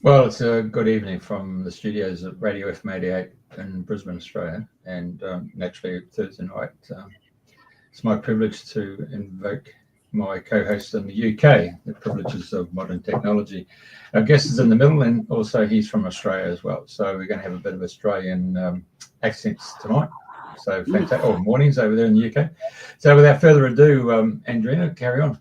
Well, it's a good evening from the studios at Radio FM88 in Brisbane, Australia, and naturally Thursday night. It's my privilege to invoke my co-host in the UK, the privileges of modern technology. Our guest is in the middle, and also he's from Australia as well. So we're going to have a bit of Australian accents tonight. So fantastic. Oh, mornings over there in the UK. So without further ado, Andrena, carry on.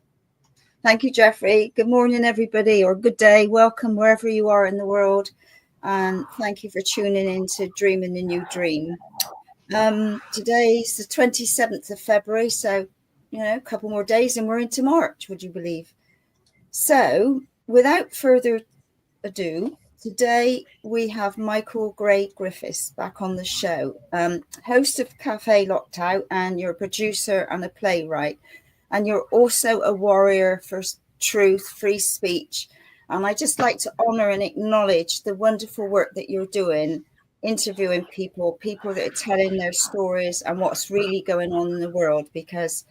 Thank you, Jeffrey. Good morning, everybody, or good day. Welcome wherever you are in the world. And thank you for tuning in to Dreaming the New Dream. Today's the 27th of February, so, a couple more days and we're into March, would you believe? So, without further ado, today we have Michael Gray Griffith back on the show, host of Cafe Locked Out, and you're a producer and a playwright. And you're also a warrior for truth, free speech. And I just like to honor and acknowledge the wonderful work that you're doing, interviewing people that are telling their stories and what's really going on in the world, because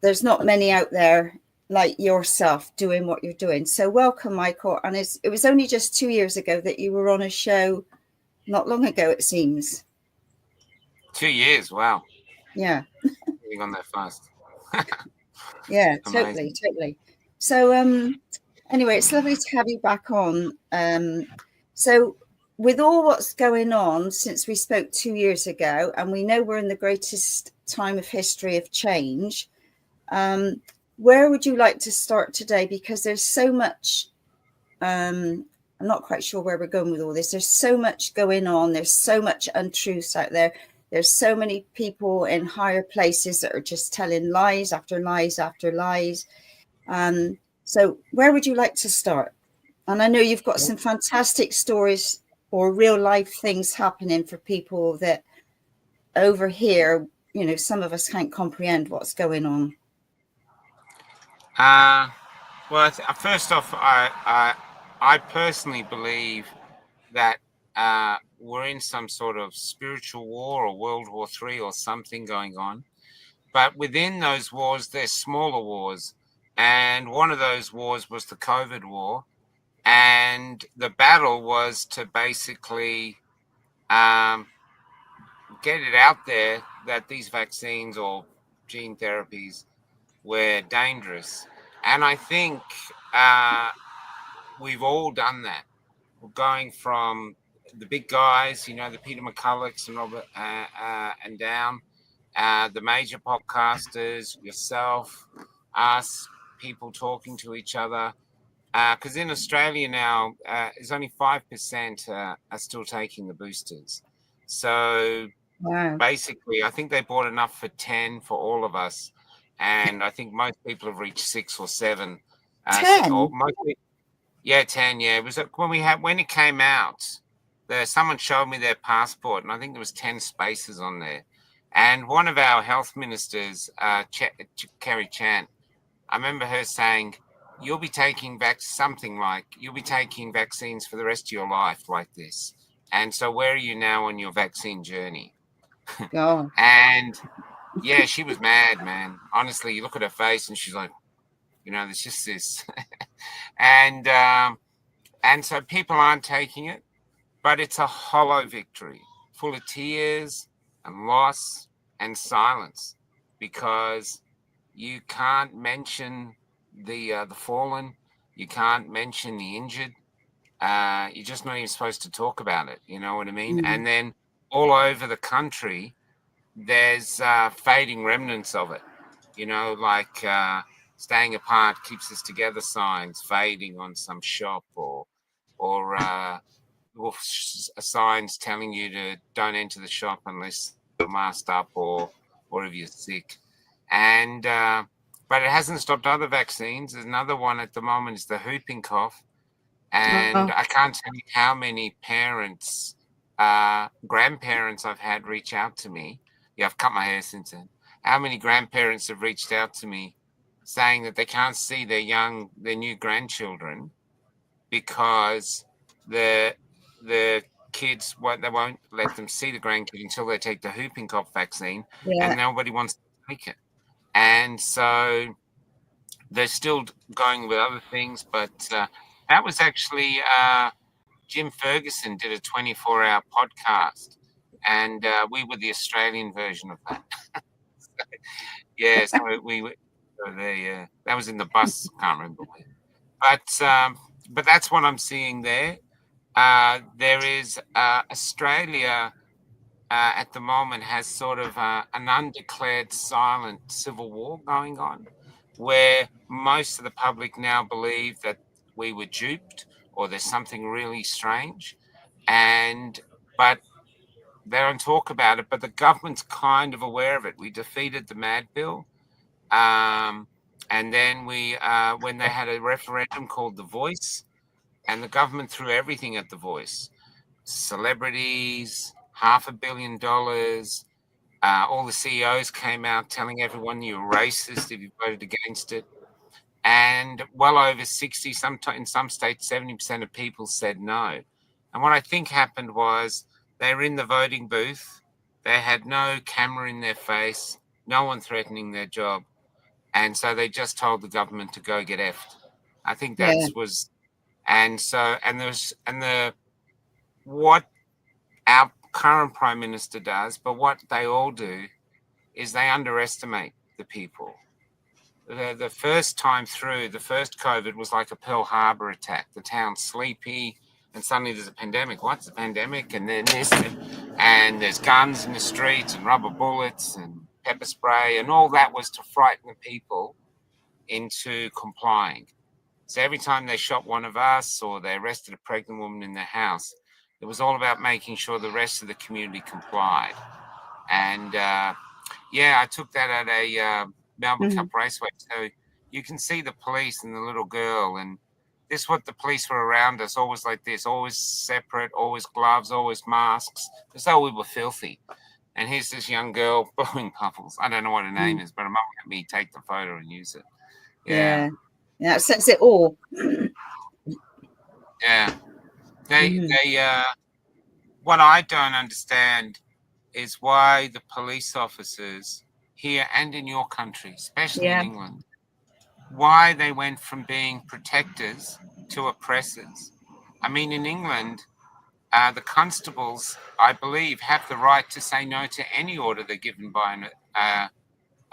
there's not many out there like yourself doing what you're doing. So welcome, Michael. And it was only just 2 years ago that you were on a show, not long ago, it seems. 2 years, wow. Yeah. Getting on that fast. Yeah, totally. So anyway, it's lovely to have you back on. So with all what's going on since we spoke 2 years ago, and we know we're in the greatest time of history of change, where would you like to start today? Because there's so much, I'm not quite sure where we're going with all this. There's so much going on. There's so much untruths out there. There's so many people in higher places that are just telling lies after lies after lies. So where would you like to start? And I know you've got some fantastic stories or real life things happening for people that over here, some of us can't comprehend what's going on. Well, first off, I personally believe that we're in some sort of spiritual war or World War III or something going on. But within those wars, there's smaller wars. And one of those wars was the COVID war. And the battle was to basically get it out there that these vaccines or gene therapies were dangerous. And I think we've all done that. We're going from the big guys, the Peter McCullochs and Robert and down, the major podcasters, yourself, us, people talking to each other. Because in Australia now, it's only 5% are still taking the boosters. So basically, I think they bought enough for 10 for all of us. And I think most people have reached 6 or 7. 10? 10. Yeah, it was when it came out. Someone showed me their passport, and I think there was 10 spaces on there. And one of our health ministers, Kerry Chant, I remember her saying, "You'll be taking you'll be taking vaccines for the rest of your life like this." And so, where are you now on your vaccine journey? Oh. And yeah, she was mad, man. Honestly, you look at her face, and she's like, there's just this, and so people aren't taking it. But it's a hollow victory, full of tears and loss and silence, because you can't mention the fallen, you can't mention the injured. You're just not even supposed to talk about it. You know what I mean? Mm-hmm. And then all over the country, there's fading remnants of it. Like staying apart keeps us together signs fading on some shop, or signs telling you to don't enter the shop unless you're masked up or if you're sick. And but it hasn't stopped other vaccines. There's another one at the moment, is the whooping cough. And I can't tell you how many parents, grandparents I've had reach out to me. Yeah, I've cut my hair since then. How many grandparents have reached out to me saying that they can't see their new grandchildren because the kids, they won't let them see the grandkid until they take the whooping cough vaccine, and nobody wants to take it. And so they're still going with other things, but That was actually Jim Ferguson did a 24-hour podcast, and we were the Australian version of that. Yeah, so we were there. That was in the bus. Can't remember where, but that's what I'm seeing there. There is Australia at the moment has sort of an undeclared silent civil war going on, where most of the public now believe that we were duped or there's something really strange, but they don't talk about it. But the government's kind of aware of it. We defeated the Mad Bill, and then when they had a referendum called The Voice, and the government threw everything at The Voice, celebrities, $500 million. All the CEOs came out telling everyone you were racist if you voted against it. And well over 60, in some states, 70% of people said no. And what I think happened was they were in the voting booth. They had no camera in their face, no one threatening their job. And so they just told the government to go get effed. I think that was, what our current Prime Minister does, but what they all do is they underestimate the people. The first time through, the first COVID was like a Pearl Harbor attack. The town's sleepy, and suddenly there's a pandemic. What's a pandemic? And then this, and there's guns in the streets and rubber bullets and pepper spray, and all that was to frighten the people into complying. So every time they shot one of us or they arrested a pregnant woman in their house, it was all about making sure the rest of the community complied. And I took that at a Melbourne Cup Raceway. So you can see the police and the little girl, and this is what the police were around us, always like this, always separate, always gloves, always masks, as though we were filthy. And here's this young girl blowing bubbles. I don't know what her name is, but her mum let me take the photo and use it. Yeah, it says it all. Yeah. What I don't understand is why the police officers here and in your country, especially in England, why they went from being protectors to oppressors. I mean, in England, the constables, I believe, have the right to say no to any order they're given by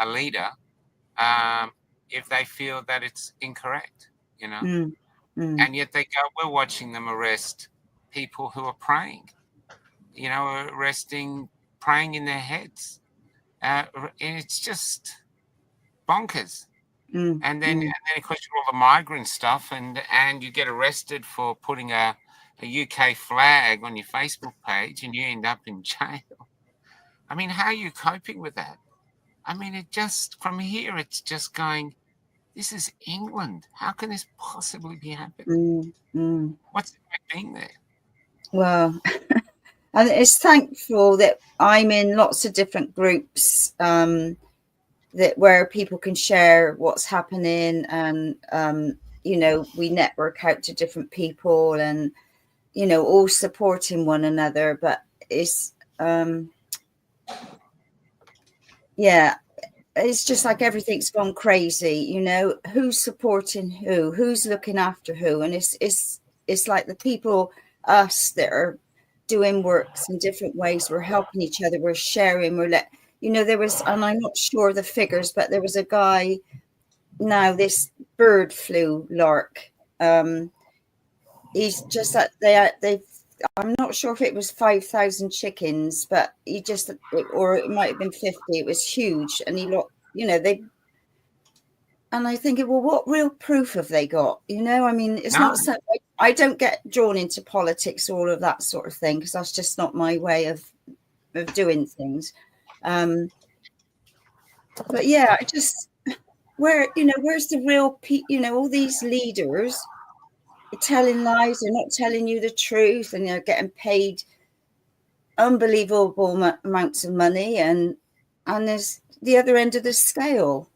a leader if they feel that it's incorrect, you know. And yet we're watching them arrest people who are praying, you know, praying in their heads. And it's just bonkers. And then of course, all the migrant stuff, and you get arrested for putting a UK flag on your Facebook page and you end up in jail. I mean, how are you coping with that? I mean, it just, from here, it's just going, this is England. How can this possibly be happening? What's it being there? Well, and it's thankful that I'm in lots of different groups that where people can share what's happening, and you know, we network out to different people, and you know, all supporting one another. But it's it's just like everything's gone crazy, you know, who's supporting who's looking after who, and it's like the people, us, that are doing works in different ways, we're helping each other, we're sharing, there was, and I'm not sure the figures, but there was a guy, now this bird flu lark, he's just that they I'm not sure if it was 5,000 chickens, but he just, or it might have been 50. It was huge, and he looked, you know, and I think, well, what real proof have they got? You know, I mean, it's not so. I don't get drawn into politics, all of that sort of thing, because that's just not my way of doing things. But yeah, I just, where's the real, all these leaders telling lies, they're not telling you the truth, and they're getting paid unbelievable amounts of money, and there's the other end of the scale.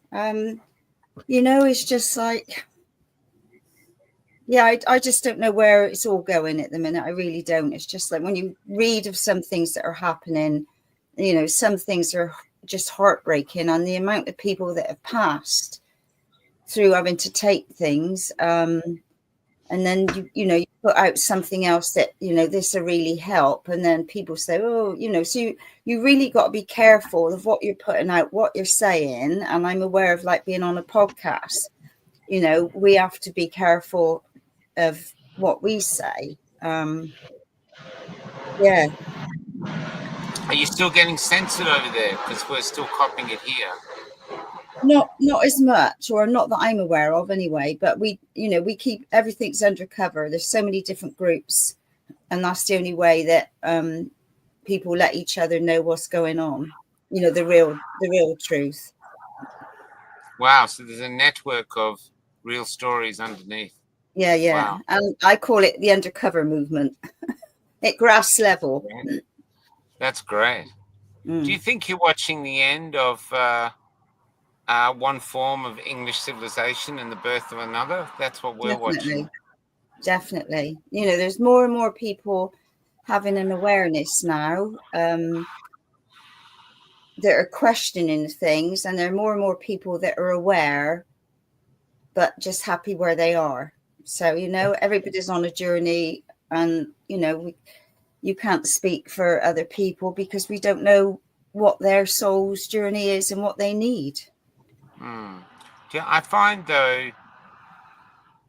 It's just like, I just don't know where it's all going at the minute. I really don't. It's just like when you read of some things that are happening, you know, some things are just heartbreaking, and the amount of people that have passed through having to take things, and then you put out something else that this will really help, and then people say, oh, so you really got to be careful of what you're putting out, what you're saying. And I'm aware of, like, being on a podcast, we have to be careful of what we say. Yeah. Are you still getting censored over there? Because we're still copying it here. Not as much, or not that I'm aware of anyway, but we keep everything's undercover. There's so many different groups, and that's the only way that people let each other know what's going on, the real truth. Wow, so there's a network of real stories underneath. Yeah. Wow. And I call it the undercover movement at grass level. That's great. Do you think you're watching the end of one form of English civilization and the birth of another? That's what we're watching. Definitely. There's more and more people having an awareness now that are questioning things, and there are more and more people that are aware but just happy where they are. So everybody's on a journey, and you can't speak for other people because we don't know what their soul's journey is and what they need. Yeah, I find, though,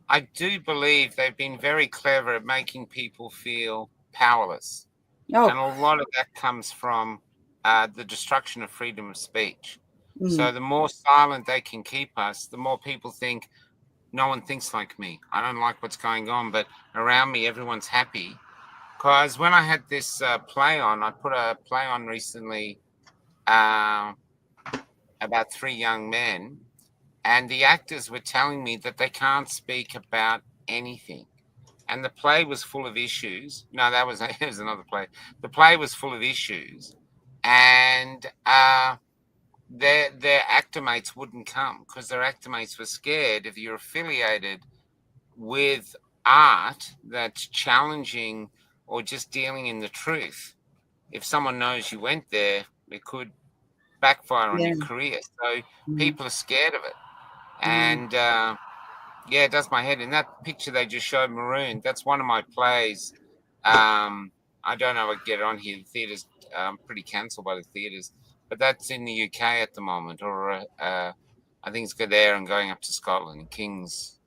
I do believe they've been very clever at making people feel powerless. And a lot of that comes from the destruction of freedom of speech. So the more silent they can keep us, the more people think, no one thinks like me. I don't like what's going on, but around me, everyone's happy. Because when I had this play on, I put a play on recently about 3 young men, and the actors were telling me that they can't speak about anything. And the play was full of issues. No, it was another play. The play was full of issues, and their actor mates wouldn't come because their actor mates were scared. If you're affiliated with art that's challenging or just dealing in the truth, if someone knows you went there, it could backfire on your career. So people are scared of it. And it does my head. In that picture they just showed, Maroon, that's one of my plays. I don't know if I get it on here. The theatre's pretty cancelled by the theatres, but that's in the UK at the moment, or I think it's good there and going up to Scotland, King's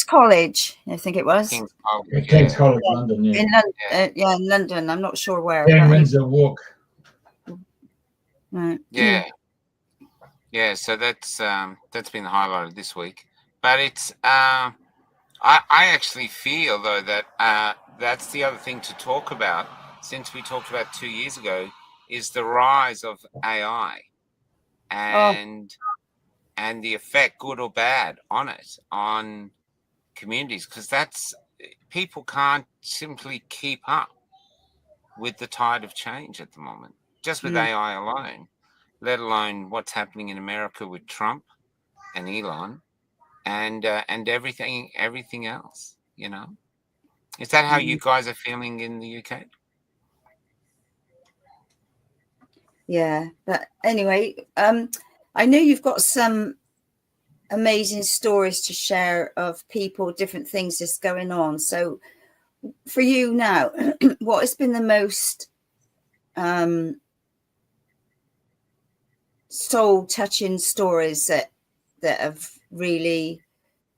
College, I think it was. King's College, King's College, London, in London. I'm not sure where. Dan Windsor Walk. Right. Yeah. So that's been the highlight of this week. But it's I actually feel, though, that that's the other thing to talk about, since we talked about 2 years ago, is the rise of AI and the effect, good or bad, on communities, because people can't simply keep up with the tide of change at the moment, just with AI alone, let alone what's happening in America with Trump and Elon and everything else. Is that how you guys are feeling in the UK? Yeah, but anyway, I know you've got some amazing stories to share of people, different things that's going on. So for you now, what has been the most soul touching stories that have really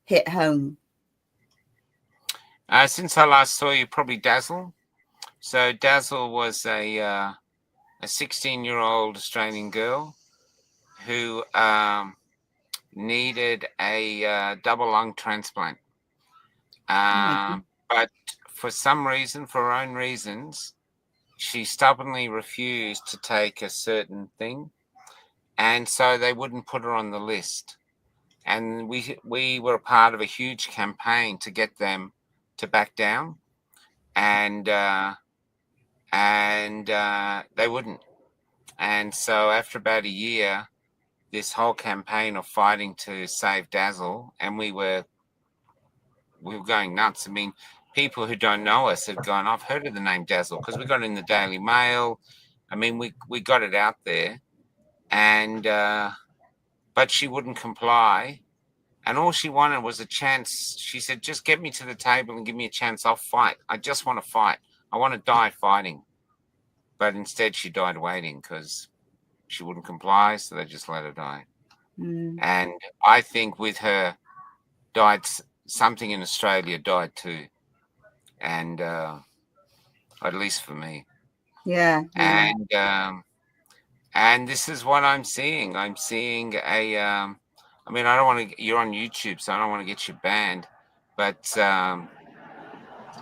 hit home? Since I last saw you, probably Dazzle. So Dazzle was a 16-year-old Australian girl who needed a double lung transplant. But for some reason, for her own reasons, she stubbornly refused to take a certain thing. And so they wouldn't put her on the list. And we were part of a huge campaign to get them to back down. And they wouldn't. And so after about a year, this whole campaign of fighting to save Dazzle, and we were going nuts. I mean, people who don't know us have gone, I've heard of the name Dazzle because we got it in the Daily Mail. I mean, we got it out there, and but she wouldn't comply. And all she wanted was a chance. She said, just get me to the table and give me a chance. I'll fight. I just want to fight. I want to die fighting. But instead she died waiting because she wouldn't comply. So they just let her die. And I think with her died, something in Australia died too. And at least for me. Yeah. And this is what I'm seeing. I'm seeing a, I mean, I don't want to, you're on YouTube, so I don't want to get you banned, but.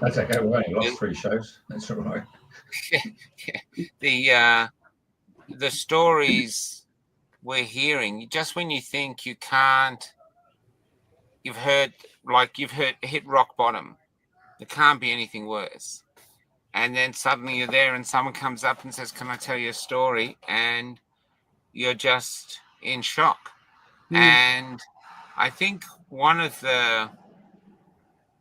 That's okay. We only lost 3 shows. That's all right. The stories we're hearing, just when you think you can't, you've hit rock bottom. There can't be anything worse. And then suddenly you're there and someone comes up and says, can I tell you a story? And you're just in shock. And I think one of the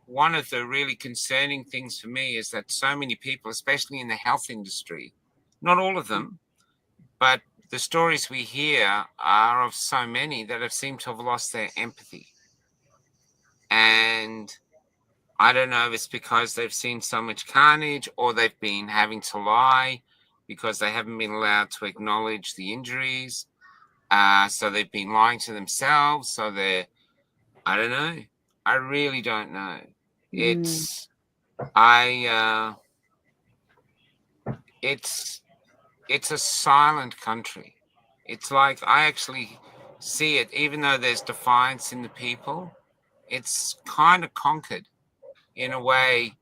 really concerning things for me is that so many people, especially in the health industry, not all of them, but the stories we hear are of so many that have seemed to have lost their empathy. And I don't know if it's because they've seen so much carnage or they've been having to lie because they haven't been allowed to acknowledge the injuries. So they've been lying to themselves. So I don't know. I really don't know. It's a silent country. It's like I actually see it, even though there's defiance in the people, it's kind of conquered in a way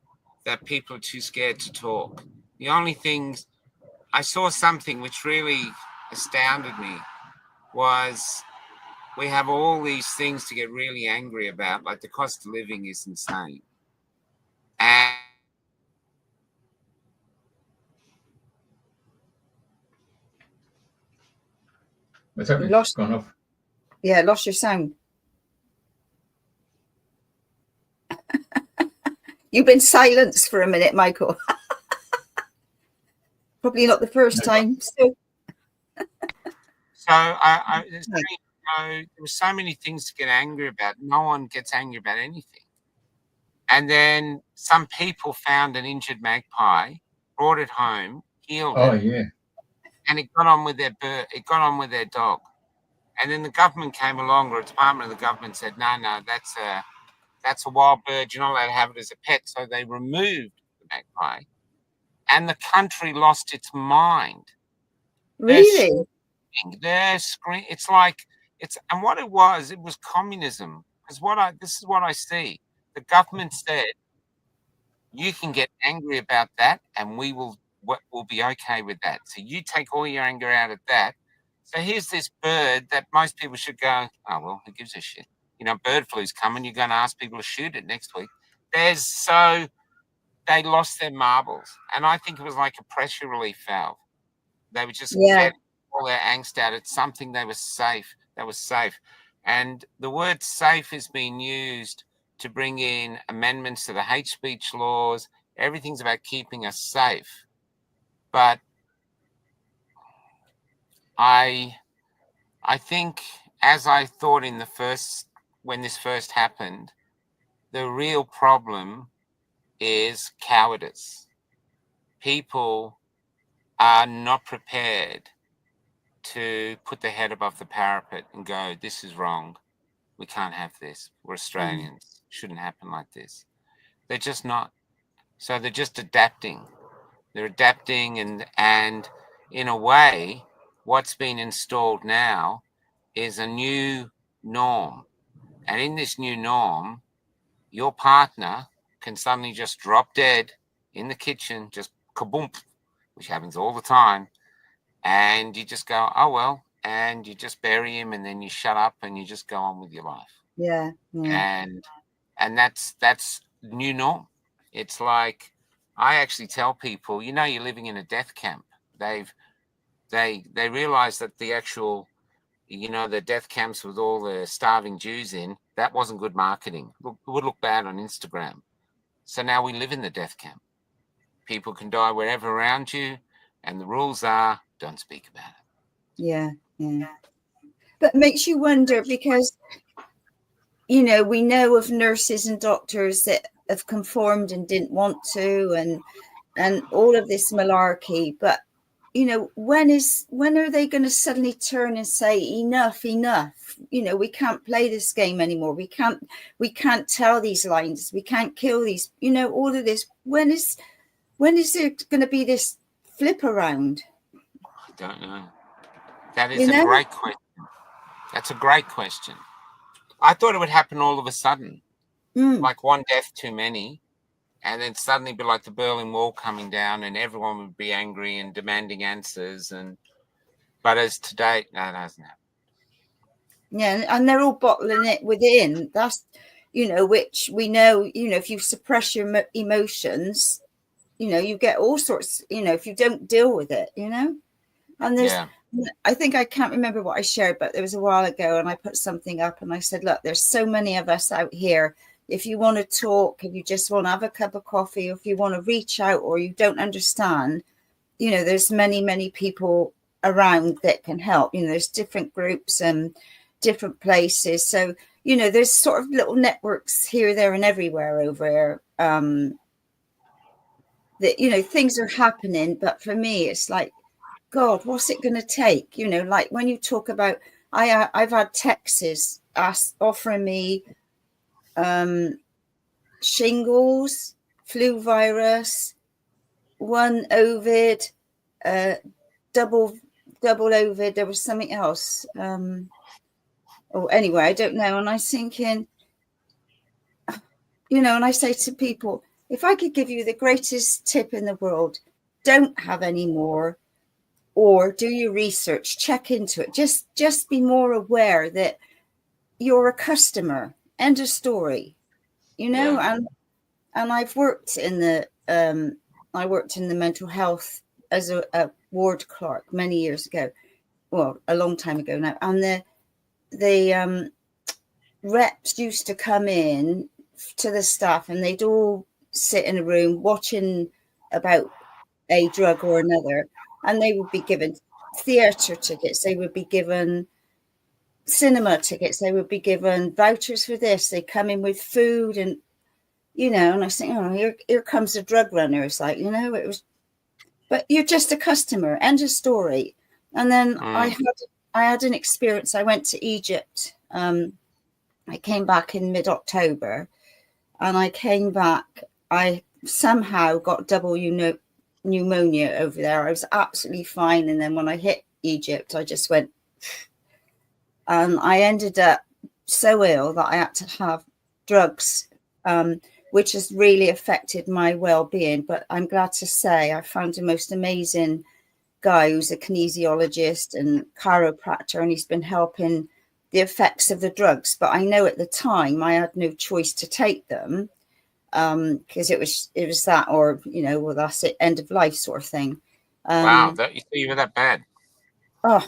that people are too scared to talk. The only things I saw something which really astounded me was we have all these things to get really angry about, like the cost of living is insane. And What's happening? Lost, gone off. Yeah, lost your sound. You've been silenced for a minute, Michael. Probably not the first time. So there were so many things to get angry about. No one gets angry about anything. And then some people found an injured magpie, brought it home, healed it. Oh, yeah. And it got on with their bird. It got on with their dog. And then the government came along, or a department of the government said, no, that's a wild bird. You're not allowed to have it as a pet. So they removed the magpie. And the country lost its mind. Really? They're screaming. It's like, and what it was communism. Because this is what I see. The government said, you can get angry about that and we'll be okay with that. So you take all your anger out of that. So here's this bird that most people should go, oh, well, who gives a shit? You know, bird flu's coming. You're going to ask people to shoot it next week. They lost their marbles. And I think it was like a pressure relief valve. They were just getting all their angst out. It's something they were safe. And the word safe is being used to bring in amendments to the hate speech laws. Everything's about keeping us safe. But I think, as I thought when this first happened, the real problem is cowardice. People are not prepared to put their head above the parapet and go, this is wrong. We can't have this. We're Australians. Shouldn't happen like this. They're just not. So they're just adapting. They're adapting and in a way, what's been installed now is a new norm. And in this new norm, your partner can suddenly just drop dead in the kitchen, just kaboom, which happens all the time. And you just go, oh, well, and you just bury him and then you shut up and you just go on with your life. Yeah. And that's new norm. It's like, I actually tell people, you know, you're living in a death camp. They realize that the actual, you know, the death camps with all the starving Jews in, that wasn't good marketing. It would look bad on Instagram. So now we live in the death camp. People can die wherever around you, and the rules are don't speak about it. Yeah. But it makes you wonder, because you know, we know of nurses and doctors that have conformed and didn't want to, and all of this malarkey. But, you know, when are they going to suddenly turn and say enough? You know, we can't play this game anymore. We can't tell these lines. We can't kill these, you know, all of this. When is there going to be this flip around? I don't know. That is a great question. That's a great question. I thought it would happen all of a sudden, like one death too many, and then suddenly be like the Berlin Wall coming down, and everyone would be angry and demanding answers. But as to date, no, it hasn't happened. Yeah, and they're all bottling it within. That's, you know, which we know, you know, if you suppress your emotions, you know, you get all sorts, you know, if you don't deal with it, you know. And there's, I think, I can't remember what I shared, but there was a while ago, and I put something up and I said, look, there's so many of us out here. If you want to talk, if you just want to have a cup of coffee, or if you want to reach out, or you don't understand, you know, there's many people around that can help. You know, there's different groups and different places. So, you know, there's sort of little networks here, there, and everywhere over that, you know, things are happening. But for me, it's like, God, what's it going to take? You know, like when you talk about, I've had texts offering me shingles, flu virus, one Ovid, double Ovid. There was something else. Anyway, I don't know. And I was thinking, you know, and I say to people, if I could give you the greatest tip in the world, don't have any more. Or do your research, check into it. Just be more aware that you're a customer. End of story. You know, and I've worked in the mental health as a ward clerk many years ago. Well, a long time ago now. And the reps used to come in to the staff, and they'd all sit in a room watching about a drug or another. And they would be given theatre tickets. They would be given cinema tickets. They would be given vouchers for this. They come in with food, and, you know, and I think, oh, here comes the drug runner. It's like, you know, it was, but you're just a customer. End of story. And then I had an experience. I went to Egypt. I came back in mid-October, and I came back. I somehow got double pneumonia over there. I was absolutely fine, and then when I hit Egypt, I just went, and I ended up so ill that I had to have drugs, which has really affected my well-being. But I'm glad to say I found the most amazing guy who's a kinesiologist and chiropractor, and he's been helping the effects of the drugs. But I know at the time I had no choice to take them, because it was that, or, you know, well, that's it, end of life sort of thing. Wow, you were that bad? Oh,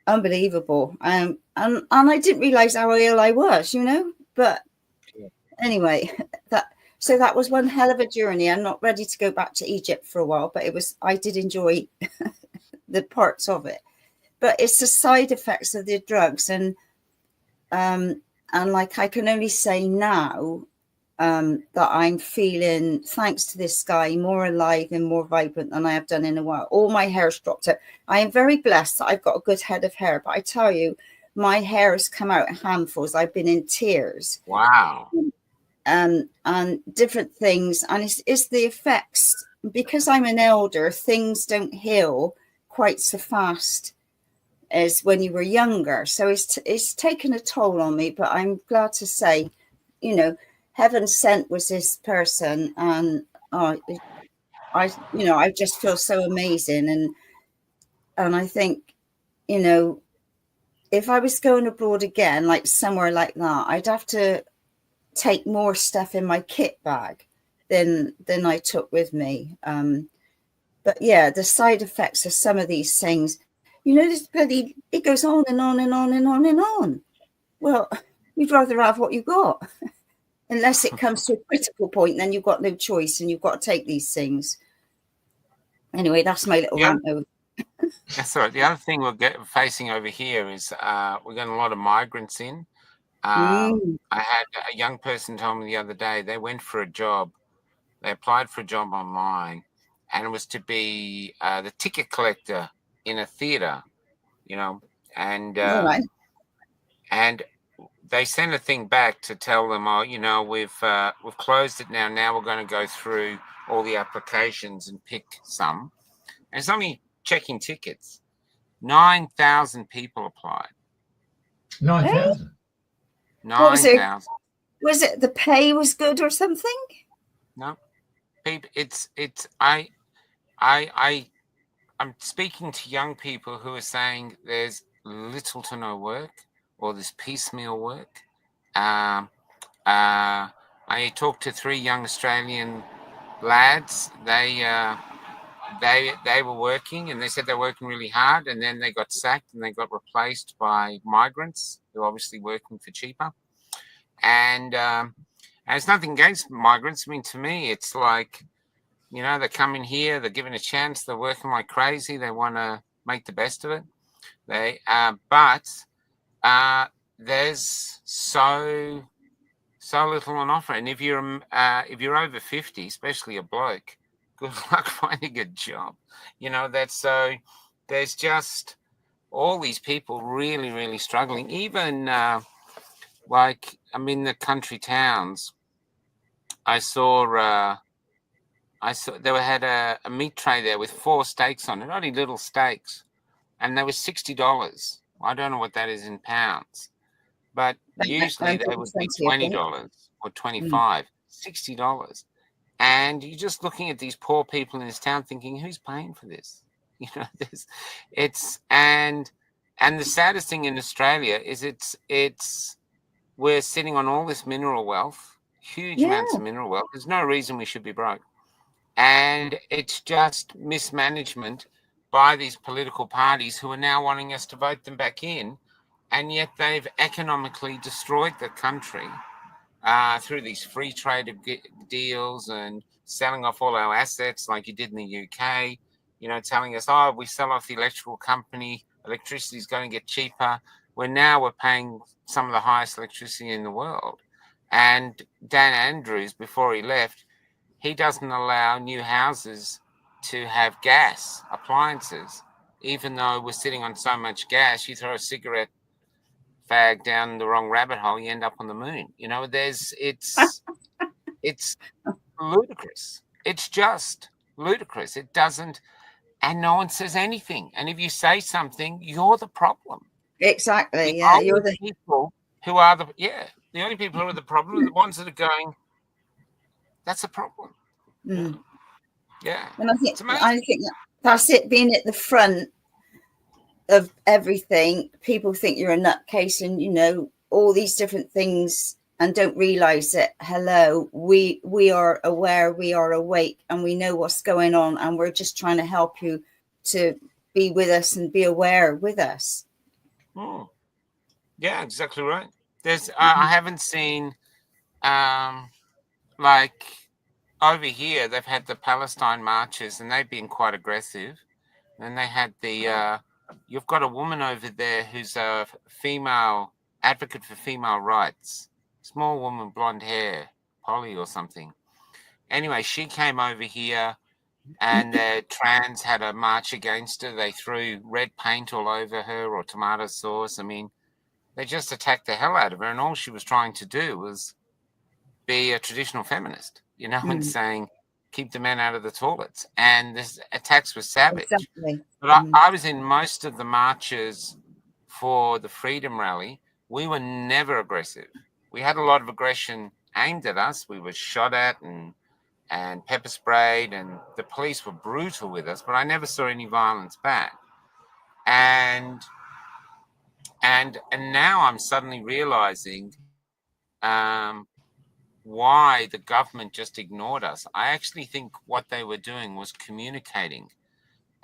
unbelievable. And I didn't realize how ill I was, you know. But anyway, that was one hell of a journey. I'm not ready to go back to Egypt for a while, but I did enjoy the parts of it. But it's the side effects of the drugs, and like, I can only say now that I'm feeling, thanks to this guy, more alive and more vibrant than I have done in a while. All my hair's dropped out. I am very blessed that I've got a good head of hair, but I tell you, my hair has come out in handfuls. I've been in tears. Wow. And different things. And it's the effects. Because I'm an elder, things don't heal quite so fast as when you were younger. So it's taken a toll on me, but I'm glad to say, you know, heaven sent was this person, and I just feel so amazing. And I think, you know, if I was going abroad again, like somewhere like that, I'd have to take more stuff in my kit bag than I took with me. But yeah, the side effects of some of these things, you know, it goes on and on and on and on and on. Well, you'd rather have what you got. Unless it comes to a critical point, then you've got no choice and you've got to take these things. Anyway, that's my little rant over. That's all right. The other thing we're facing over here is we're getting a lot of migrants in, I had a young person tell me the other day they went for a job. They applied for a job online, and it was to be the ticket collector in a theater, and All right. and they sent a thing back to tell them, oh, we've closed it now. Now we're going to go through all the applications and pick some. And it's only checking tickets. 9,000 people applied. 9,000. 9,000. Was it the pay was good or something? No, people. I'm speaking to young people who are saying there's little to no work, or there's piecemeal work. I talked to 3 young Australian lads. They were working, and they said they're working really hard, and then they got sacked and they got replaced by migrants who are obviously working for cheaper. And it's nothing against migrants. I mean, to me, it's like, they come in here, they're given a chance, they're working like crazy, they want to make the best of it. But there's so little on offer, and if you're over 50, especially a bloke, good luck finding a job. There's just all these people really, really struggling. Even I'm in the country towns. I saw they had a meat tray there with 4 steaks on it, only little steaks, and they were $60. I don't know what that is in pounds, but usually they would be $20 or $25. $60. And you're just looking at these poor people in this town thinking, who's paying for this? And the saddest thing in Australia is we're sitting on all this mineral wealth, huge amounts of mineral wealth. There's no reason we should be broke. And it's just mismanagement by these political parties who are now wanting us to vote them back in. And yet they've economically destroyed the country through these free trade deals and selling off all our assets like you did in the UK, telling us, oh, we sell off the electrical company, electricity is going to get cheaper. We're paying some of the highest electricity in the world. And Dan Andrews, before he left, he doesn't allow new houses to have gas appliances, even though we're sitting on so much gas. You throw a cigarette fag down the wrong rabbit hole, you end up on the moon. It's ludicrous. It's just ludicrous. It doesn't, and no one says anything. And if you say something, you're the problem. Exactly. You're the people who are the only people who are the problem are the ones that are going, that's a problem. Yeah. And I think that's it, being at the front of everything. People think you're a nutcase and all these different things, and don't realize that we are aware, we are awake, and we know what's going on, and we're just trying to help you to be with us and be aware with us. Yeah, exactly right. I haven't seen over here they've had the Palestine marches, and they've been quite aggressive. And they had you've got a woman over there who's a female advocate for female rights. Small woman, blonde hair, Polly or something. Anyway, she came over here, and the trans had a march against her. They threw red paint all over her, or tomato sauce. I mean, they just attacked the hell out of her, and all she was trying to do was be a traditional feminist, and saying, keep the men out of the toilets. And the attacks were savage. Exactly. But I was in most of the marches for the Freedom Rally. We were never aggressive. We had a lot of aggression aimed at us. We were shot at and pepper sprayed, and the police were brutal with us, but I never saw any violence back. And now I'm suddenly realizing why the government just ignored us. I actually think what they were doing was communicating,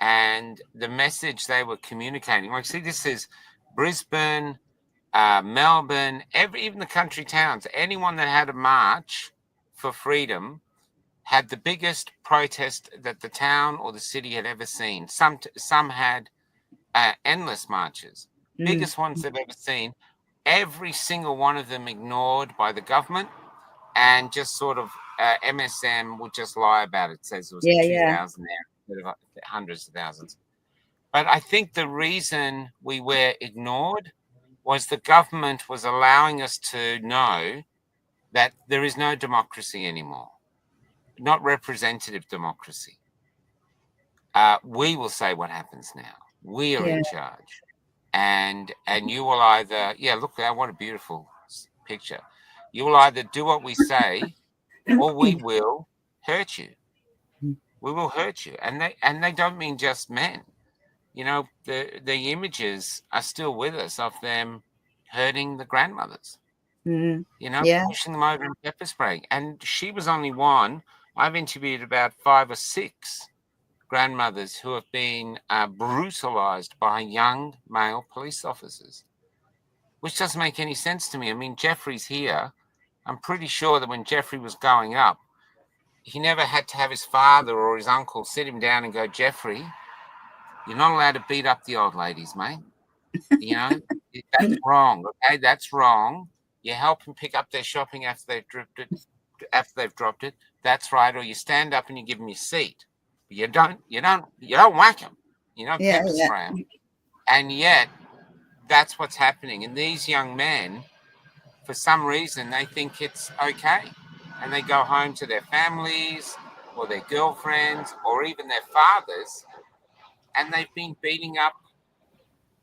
and the message they were communicating, like, see, this is Brisbane, Melbourne, even the country towns. Anyone that had a march for freedom had the biggest protest that the town or the city had ever seen. Some had endless marches, biggest ones they've ever seen. every single one of them ignored by the government, and just sort of MSM would just lie about it. It says it was 2,000 there instead of hundreds of thousands. But I think the reason we were ignored was the government was allowing us to know that there is no democracy anymore, not representative democracy. We will say what happens now. We are in charge. And you will either, look, what a beautiful picture. You will either do what we say, or we will hurt you. We will hurt you. And they don't mean just men. You know, the images are still with us of them hurting the grandmothers. You know, pushing them over and pepper spraying. And she was only one. I've interviewed about 5 or 6 grandmothers who have been brutalized by young male police officers, which doesn't make any sense to me. I mean, Jeffrey's here. I'm pretty sure that when Jeffrey was growing up, he never had to have his father or his uncle sit him down and go, Jeffrey, you're not allowed to beat up the old ladies, mate. You know, that's wrong. Okay, that's wrong. You help them pick up their shopping after they've dropped it. That's right. Or you stand up and you give them your seat. But you don't whack them. You don't pepper spray them. And yet, that's what's happening. And these young men, for some reason, they think it's okay. And they go home to their families or their girlfriends or even their fathers, and they've been beating up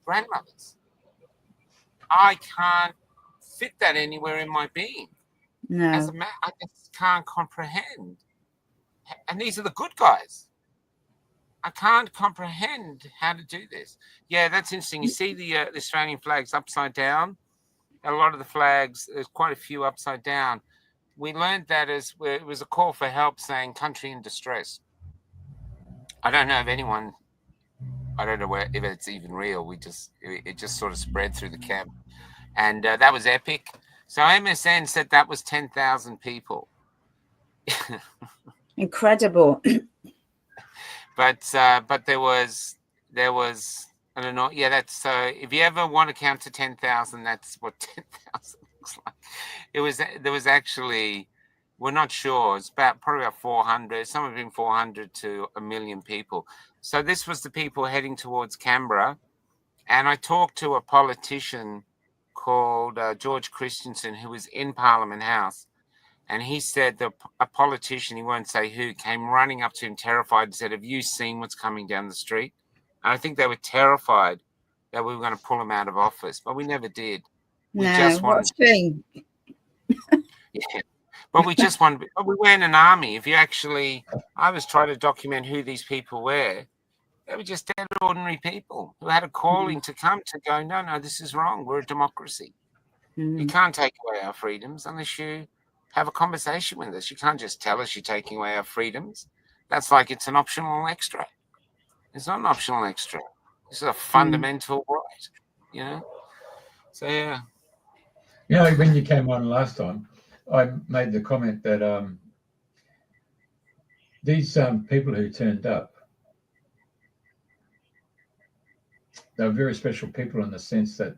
grandmothers. I can't fit that anywhere in my being. No. As a man, I just can't comprehend. And these are the good guys. I can't comprehend how to do this. Yeah, that's interesting. You see the Australian flags upside down. A lot of the flags, there's quite a few upside down. We learned that it was a call for help saying country in distress. I don't know if anyone, I don't know if it's even real. It just sort of spread through the camp. And that was epic. So MSN said that was 10,000 people. Incredible. But there was I don't know. Yeah, that's if you ever want to count to 10,000, that's what 10,000 looks like. There was actually, we're not sure. It's probably about 400, somewhere between 400 to 1 million people. So this was the people heading towards Canberra, and I talked to a politician called George Christensen, who was in Parliament House. And he said that a politician, he won't say who, came running up to him terrified and said, have you seen what's coming down the street? And I think they were terrified that we were going to pull him out of office, but we never did. We just wanted but we just wanted, but we weren't an army. If you actually, I was trying to document who these people were. They were just dead ordinary people who had a calling to come to go, no, this is wrong. We're a democracy. You can't take away our freedoms unless you have a conversation with us. You can't just tell us you're taking away our freedoms. That's like it's an optional extra. It's not an optional extra. This is a fundamental right, you know? So, yeah. You know, when you came on last time, I made the comment that these people who turned up, they're very special people in the sense that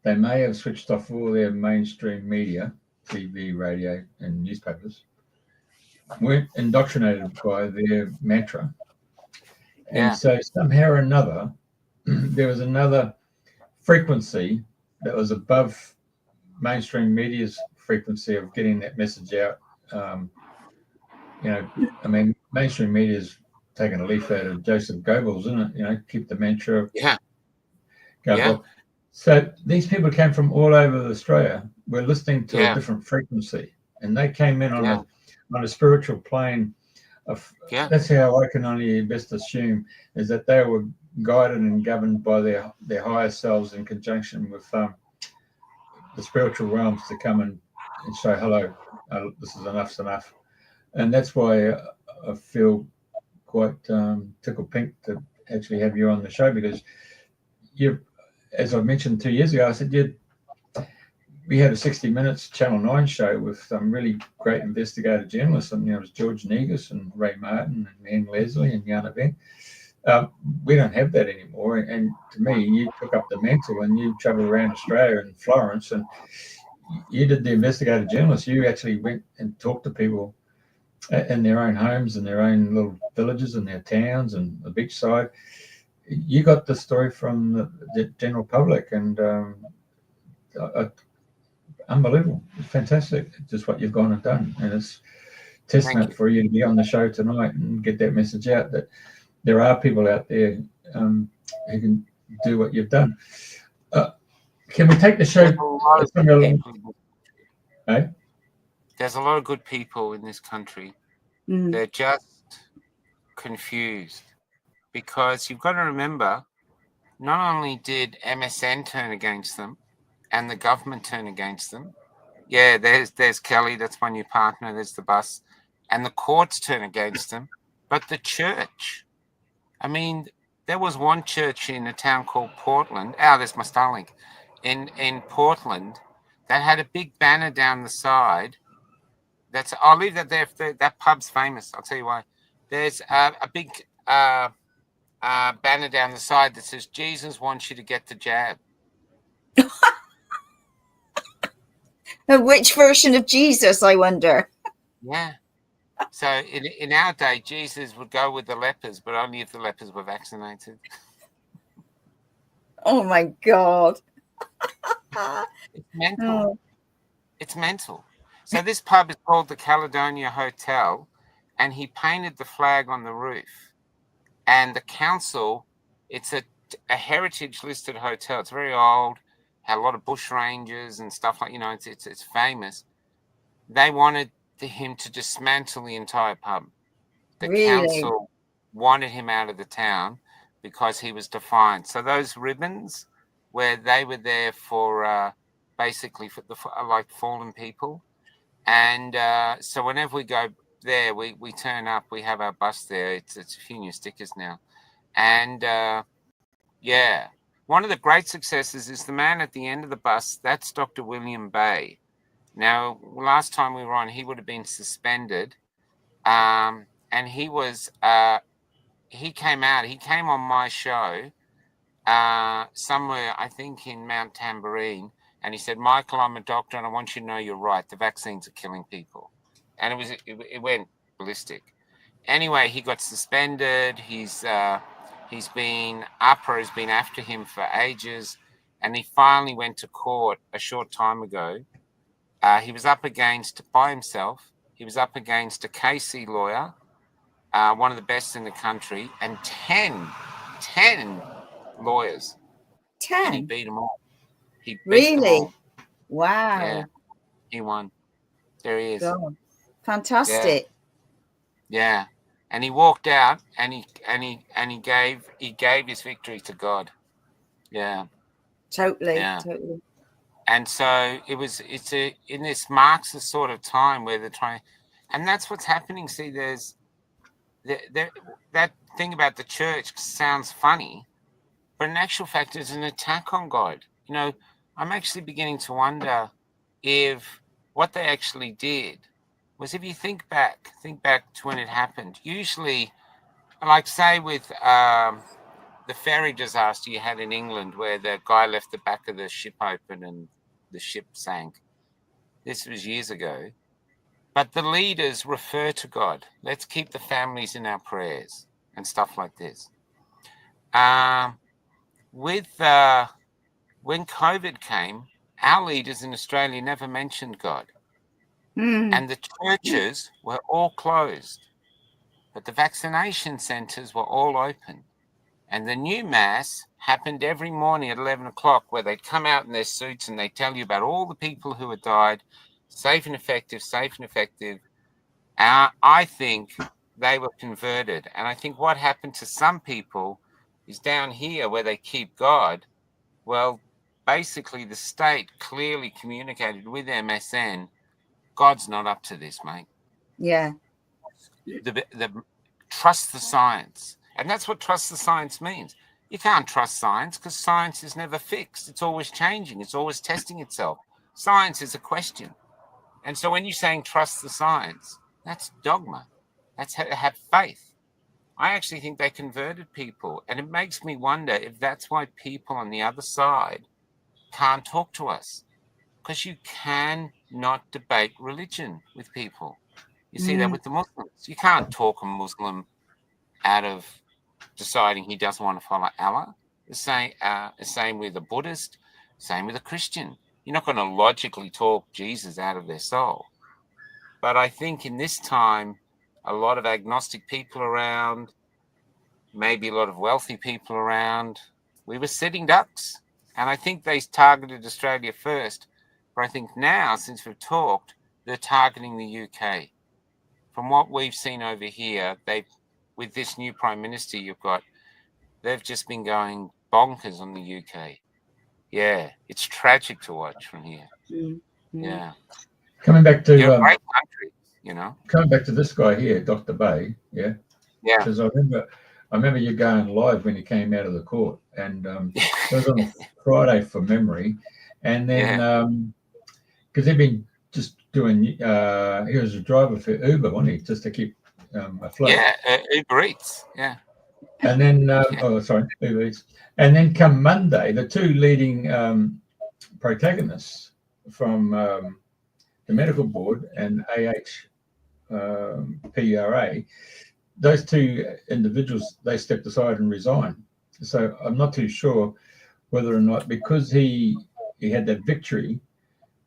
they may have switched off all their mainstream media, TV, radio, and newspapers, weren't indoctrinated by their mantra. And so somehow or another, there was another frequency that was above mainstream media's frequency of getting that message out. You know, I mean, mainstream media's taken a leaf out of Joseph Goebbels, isn't it? You know, keep the mantra. So these people came from all over Australia. We're listening to a different frequency, and they came in on a spiritual plane. That's how I can only best assume, is that they were guided and governed by their higher selves in conjunction with the spiritual realms to come and say, hello, this is enough's enough. And that's why I feel quite tickled pink to actually have you on the show, because you, as I mentioned 2 years ago, I said, we had a 60 Minutes Channel 9 show with some really great investigative journalists. And, it was George Negus and Ray Martin and Anne Leslie and Yana Ben. We don't have that anymore. And to me, you took up the mantle and you traveled around Australia and Florence, and you did the investigative journalist. You actually went and talked to people in their own homes and their own little villages and their towns and the beachside. You got the story from the general public, and unbelievable. It's fantastic, just what you've gone and done. And it's testament for you to be on the show tonight and get that message out that there are people out there who can do what you've done. Can we take the show? There's a lot of good people in this country. They're just confused, because you've got to remember, not only did MSN turn against them and the government turn against them. Yeah, there's Kelly, that's my new partner, there's the bus. And the courts turn against them, but the church. I mean, there was one church in a town called Portland. There's my Starlink. In Portland, that had a big banner down the side. I'll leave that there. That pub's famous. I'll tell you why. There's a big banner down the side that says, "Jesus wants you to get the jab." Which version of Jesus, I wonder? Yeah. So in our day, Jesus would go with the lepers, but only if the lepers were vaccinated. Oh my God. It's mental. It's mental. So this pub is called the Caledonia Hotel, and he painted the flag on the roof. And the council, it's a heritage listed hotel. It's very old, had a lot of bush rangers and stuff like, it's famous. They wanted him to dismantle the entire pub. The council wanted him out of the town because he was defiant. So those ribbons where they were there for basically for like fallen people. And so whenever we go there, we turn up, we have our bus there. It's a few new stickers now. And one of the great successes is the man at the end of the bus. That's Dr. William Bay. Now, last time we were on, he would have been suspended. And he was, he came on my show somewhere, I think in Mount Tambourine. And he said, "Michael, I'm a doctor and I want you to know you're right. The vaccines are killing people." And it went ballistic. Anyway, he got suspended. APRA has been after him for ages. And he finally went to court a short time ago. He was up against, by himself, he was up against a KC lawyer, one of the best in the country, and 10 lawyers. 10? And he beat them all. He beat really? them all. Wow. Yeah, he won. There he is. God. Fantastic. Yeah. And he walked out and he gave his victory to God. Yeah. Totally. Yeah. Totally. And so in this marks the sort of time where they're trying, and that's what's happening. See, there's that thing about the church sounds funny, but in actual fact, it's an attack on God. I'm actually beginning to wonder if what they actually did was, if you think back to when it happened. Usually, like say with the ferry disaster you had in England, where the guy left the back of the ship open and the ship sank. This was years ago. But the leaders refer to God. Let's keep the families in our prayers and stuff like this. When COVID came, our leaders in Australia never mentioned God. And the churches were all closed. But the vaccination centres were all open. And the new mass happened every morning at 11 o'clock, where they'd come out in their suits and they'd tell you about all the people who had died, safe and effective, safe and effective. I think they were converted. And I think what happened to some people is down here where they keep God. Well, basically the state clearly communicated with MSN, God's not up to this, mate. Yeah. The trust the science. And that's what trust the science means. You can't trust science because science is never fixed. It's always changing. It's always testing itself. Science is a question. And so when you're saying trust the science, that's dogma. That's have faith. I actually think they converted people. And it makes me wonder if that's why people on the other side can't talk to us. Because you cannot debate religion with people. You see that with the Muslims. You can't talk a Muslim out of deciding he doesn't want to follow Allah. The same with a Buddhist, same with a Christian. You're not going to logically talk Jesus out of their soul. But I think in this time, a lot of agnostic people around, maybe a lot of wealthy people around, we were sitting ducks. And I think they targeted Australia first. But I think now, since we've talked, they're targeting the UK. From what we've seen over here, with this new Prime Minister you've got, they've just been going bonkers on the UK. Yeah, it's tragic to watch from here. Yeah. Coming back to You're a great country, you know. Coming back to this guy here, Dr. Bay, yeah. Yeah. Because I remember you going live when you came out of the court, and it was on a Friday from memory, and then because he'd been just doing, he was a driver for Uber, wasn't he, just to keep afloat? Yeah, Uber Eats, yeah. And then, Uber Eats. And then come Monday, the two leading protagonists from the medical board and AHPRA, those two individuals, they stepped aside and resigned. So I'm not too sure whether or not, because he had that victory,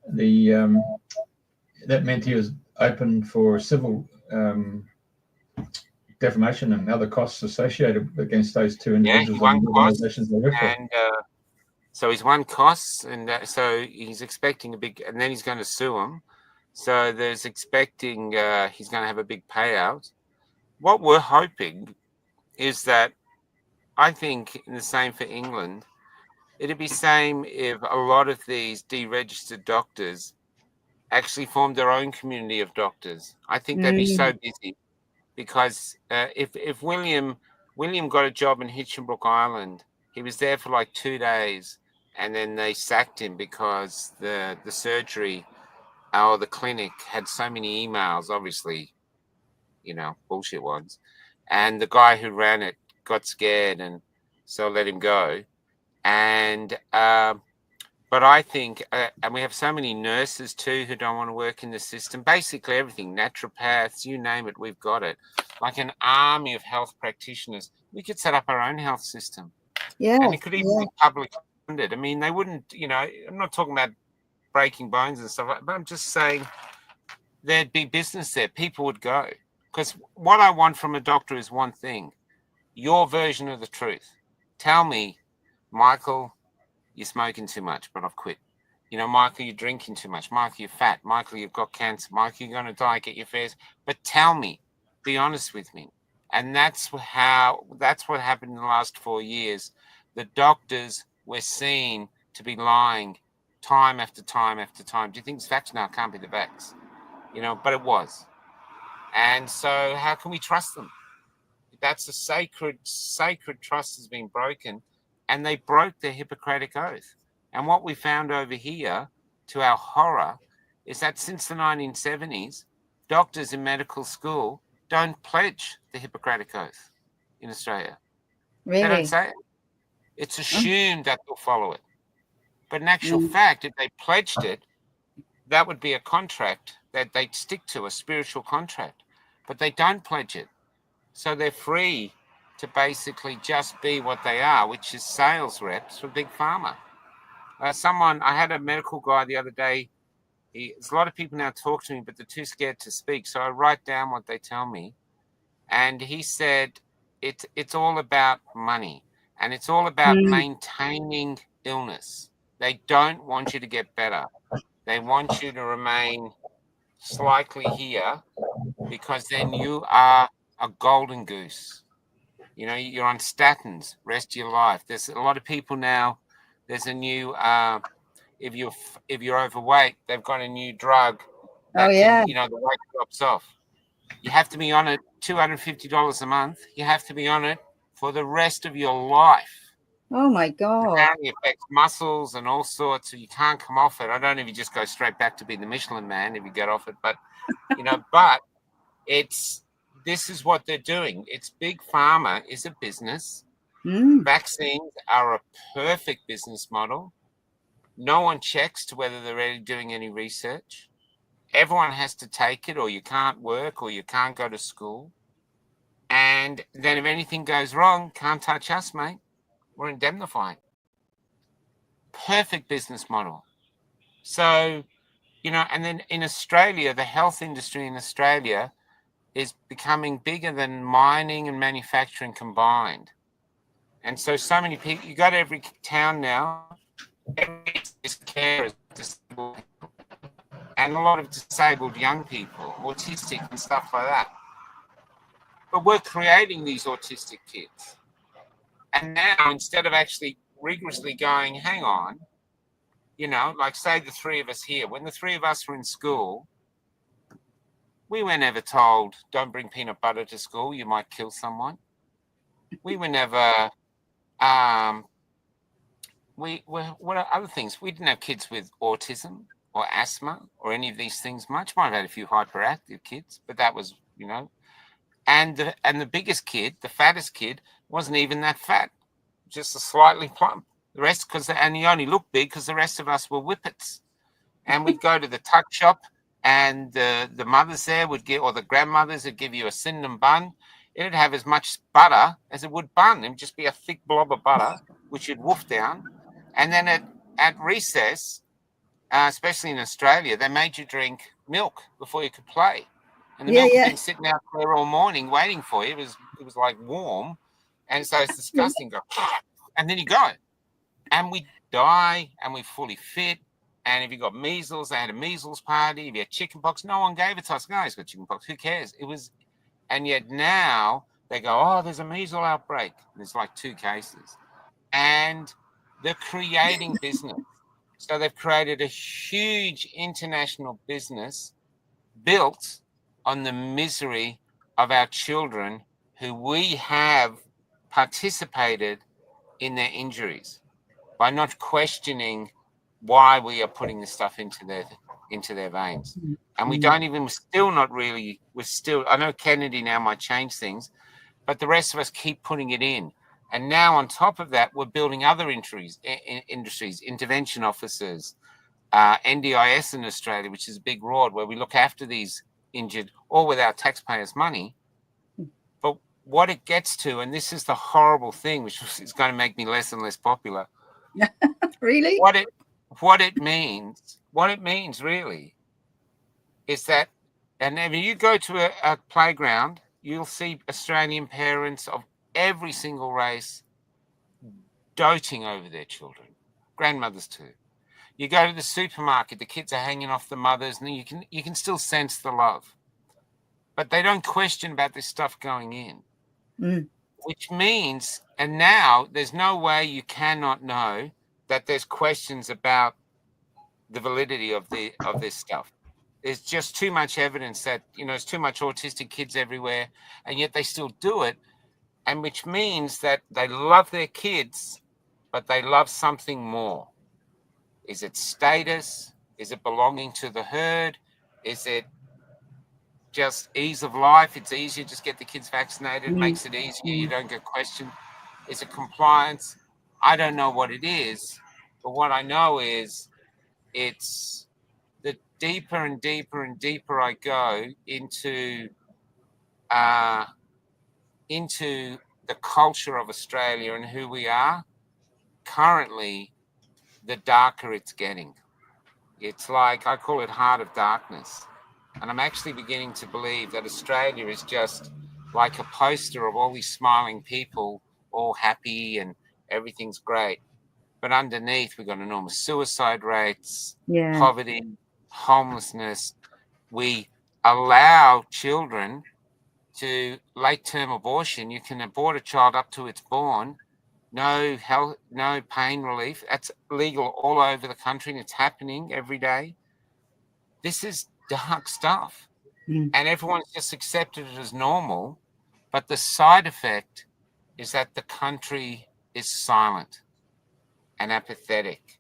that meant he was open for civil defamation and other costs associated against those two individuals and organizations they work for. And so he's won costs, and so he's expecting and then he's going to sue them. So there's expecting he's going to have a big payout. What we're hoping is that, I think, in the same for England, it'd be same if a lot of these deregistered doctors actually formed their own community of doctors. I think they'd be so busy, because if William got a job in Hitchinbrook Island, he was there for like 2 days, and then they sacked him because the surgery or the clinic had so many emails, obviously, you know, bullshit ones, and the guy who ran it got scared, and so let him go. And but I think, and we have so many nurses too who don't want to work in the system. Basically everything, naturopaths, you name it, we've got it. Like an army of health practitioners. We could set up our own health system. Yeah. And it could even be public funded. I mean, they wouldn't, you know, I'm not talking about breaking bones and stuff like that, but I'm just saying there'd be business there. People would go. Because what I want from a doctor is one thing: your version of the truth. Tell me, Michael, you're smoking too much, but I've quit. You know, Michael, you're drinking too much. Michael, you're fat. Michael, you've got cancer. Michael, you're going to die, get your fares. But tell me, be honest with me. And that's what happened in the last 4 years. The doctors were seen to be lying time after time after time. Do you think it's facts? No, it can't be the facts. You know, but it was. And so how can we trust them? That's a sacred trust has been broken, and they broke their Hippocratic oath. And what we found over here, to our horror, is that since the 1970s, doctors in medical school don't pledge the Hippocratic oath in Australia. Really? They don't say it. It's assumed that they'll follow it. But in actual fact, if they pledged it, that would be a contract that they'd stick to, a spiritual contract. But they don't pledge it. So they're free to basically just be what they are, which is sales reps for Big Pharma. I had a medical guy the other day. There's a lot of people now talk to me, but they're too scared to speak. So I write down what they tell me. And he said, it's all about money, and it's all about maintaining illness. They don't want you to get better. They want you to remain slightly here, because then you are a golden goose. You know, you're on statins, rest of your life. There's a lot of people now. There's a new, if you're overweight, they've got a new drug. That can, you know, the weight drops off. You have to be on it $250 a month. You have to be on it for the rest of your life. Oh my God. It apparently affects muscles and all sorts, so you can't come off it. I don't know if you just go straight back to being the Michelin Man if you get off it, but you know, but this is what they're doing. It's big pharma is a business. Vaccines are a perfect business model. No one checks to whether they're really doing any research. Everyone has to take it, or you can't work, or you can't go to school. And then if anything goes wrong, can't touch us, mate. We're indemnified. Perfect business model. So, you know, and then in Australia, the health industry in Australia is becoming bigger than mining and manufacturing combined. And so many people, you go to every town now, every care is disabled, and a lot of disabled young people, autistic and stuff like that. But we're creating these autistic kids. And now, instead of actually rigorously going, hang on, you know, like say the three of us here, when the three of us were in school, we were never told, don't bring peanut butter to school, you might kill someone. We were never, what are other things? We didn't have kids with autism or asthma or any of these things much. Might have had a few hyperactive kids, but that was, you know, and the biggest kid, the fattest kid, wasn't even that fat, just a slightly plump. The rest, and he only looked big because the rest of us were whippets. And we'd go to the tuck shop, and the mothers there would give, or the grandmothers would give you a cinnamon bun. It'd have as much butter as it would bun. It would just be a thick blob of butter, which you'd wolf down. And then at recess, especially in Australia, they made you drink milk before you could play. And the milk had been sitting out there all morning waiting for you. It was like warm. And so it's disgusting. Go, and then you go. And we die, and we're fully fit. And if you got measles, they had a measles party. If you had chickenpox, no one gave it to us. Guys, got chickenpox. Who cares? It was, and yet now they go, oh, there's a measles outbreak. There's like 2 cases. And they're creating business. So they've created a huge international business built on the misery of our children who we have participated in their injuries by not questioning why we are putting this stuff into their veins. And we don't even, we're still, I know Kennedy now might change things, but the rest of us keep putting it in. And now on top of that, we're building other industries, intervention officers, NDIS in Australia, which is a big rod where we look after these injured, all with our taxpayers' money. But what it gets to, and this is the horrible thing, which is going to make me less and less popular. Really? What it means really is that, and if you go to a playground, you'll see Australian parents of every single race doting over their children, grandmothers too. You go to the supermarket, the kids are hanging off the mothers, and you can still sense the love. But they don't question about this stuff going in. Which means, and now there's no way you cannot know that there's questions about the validity of this stuff. There's just too much evidence that, you know, there's too much autistic kids everywhere, and yet they still do it. And which means that they love their kids, but they love something more. Is it status? Is it belonging to the herd? Is it just ease of life? It's easier, just get the kids vaccinated, makes it easier, you don't get questioned. Is it compliance? I don't know what it is, but what I know is it's the deeper and deeper and deeper I go into the culture of Australia and who we are currently, the darker it's getting. It's like, I call it heart of darkness. And I'm actually beginning to believe that Australia is just like a poster of all these smiling people, all happy and everything's great. But underneath, we've got enormous suicide rates, poverty, homelessness. We allow children to late-term abortion. You can abort a child up to it's born. No health, no pain relief. That's legal all over the country, and it's happening every day. This is dark stuff, and everyone's just accepted it as normal. But the side effect is that the country is silent and apathetic.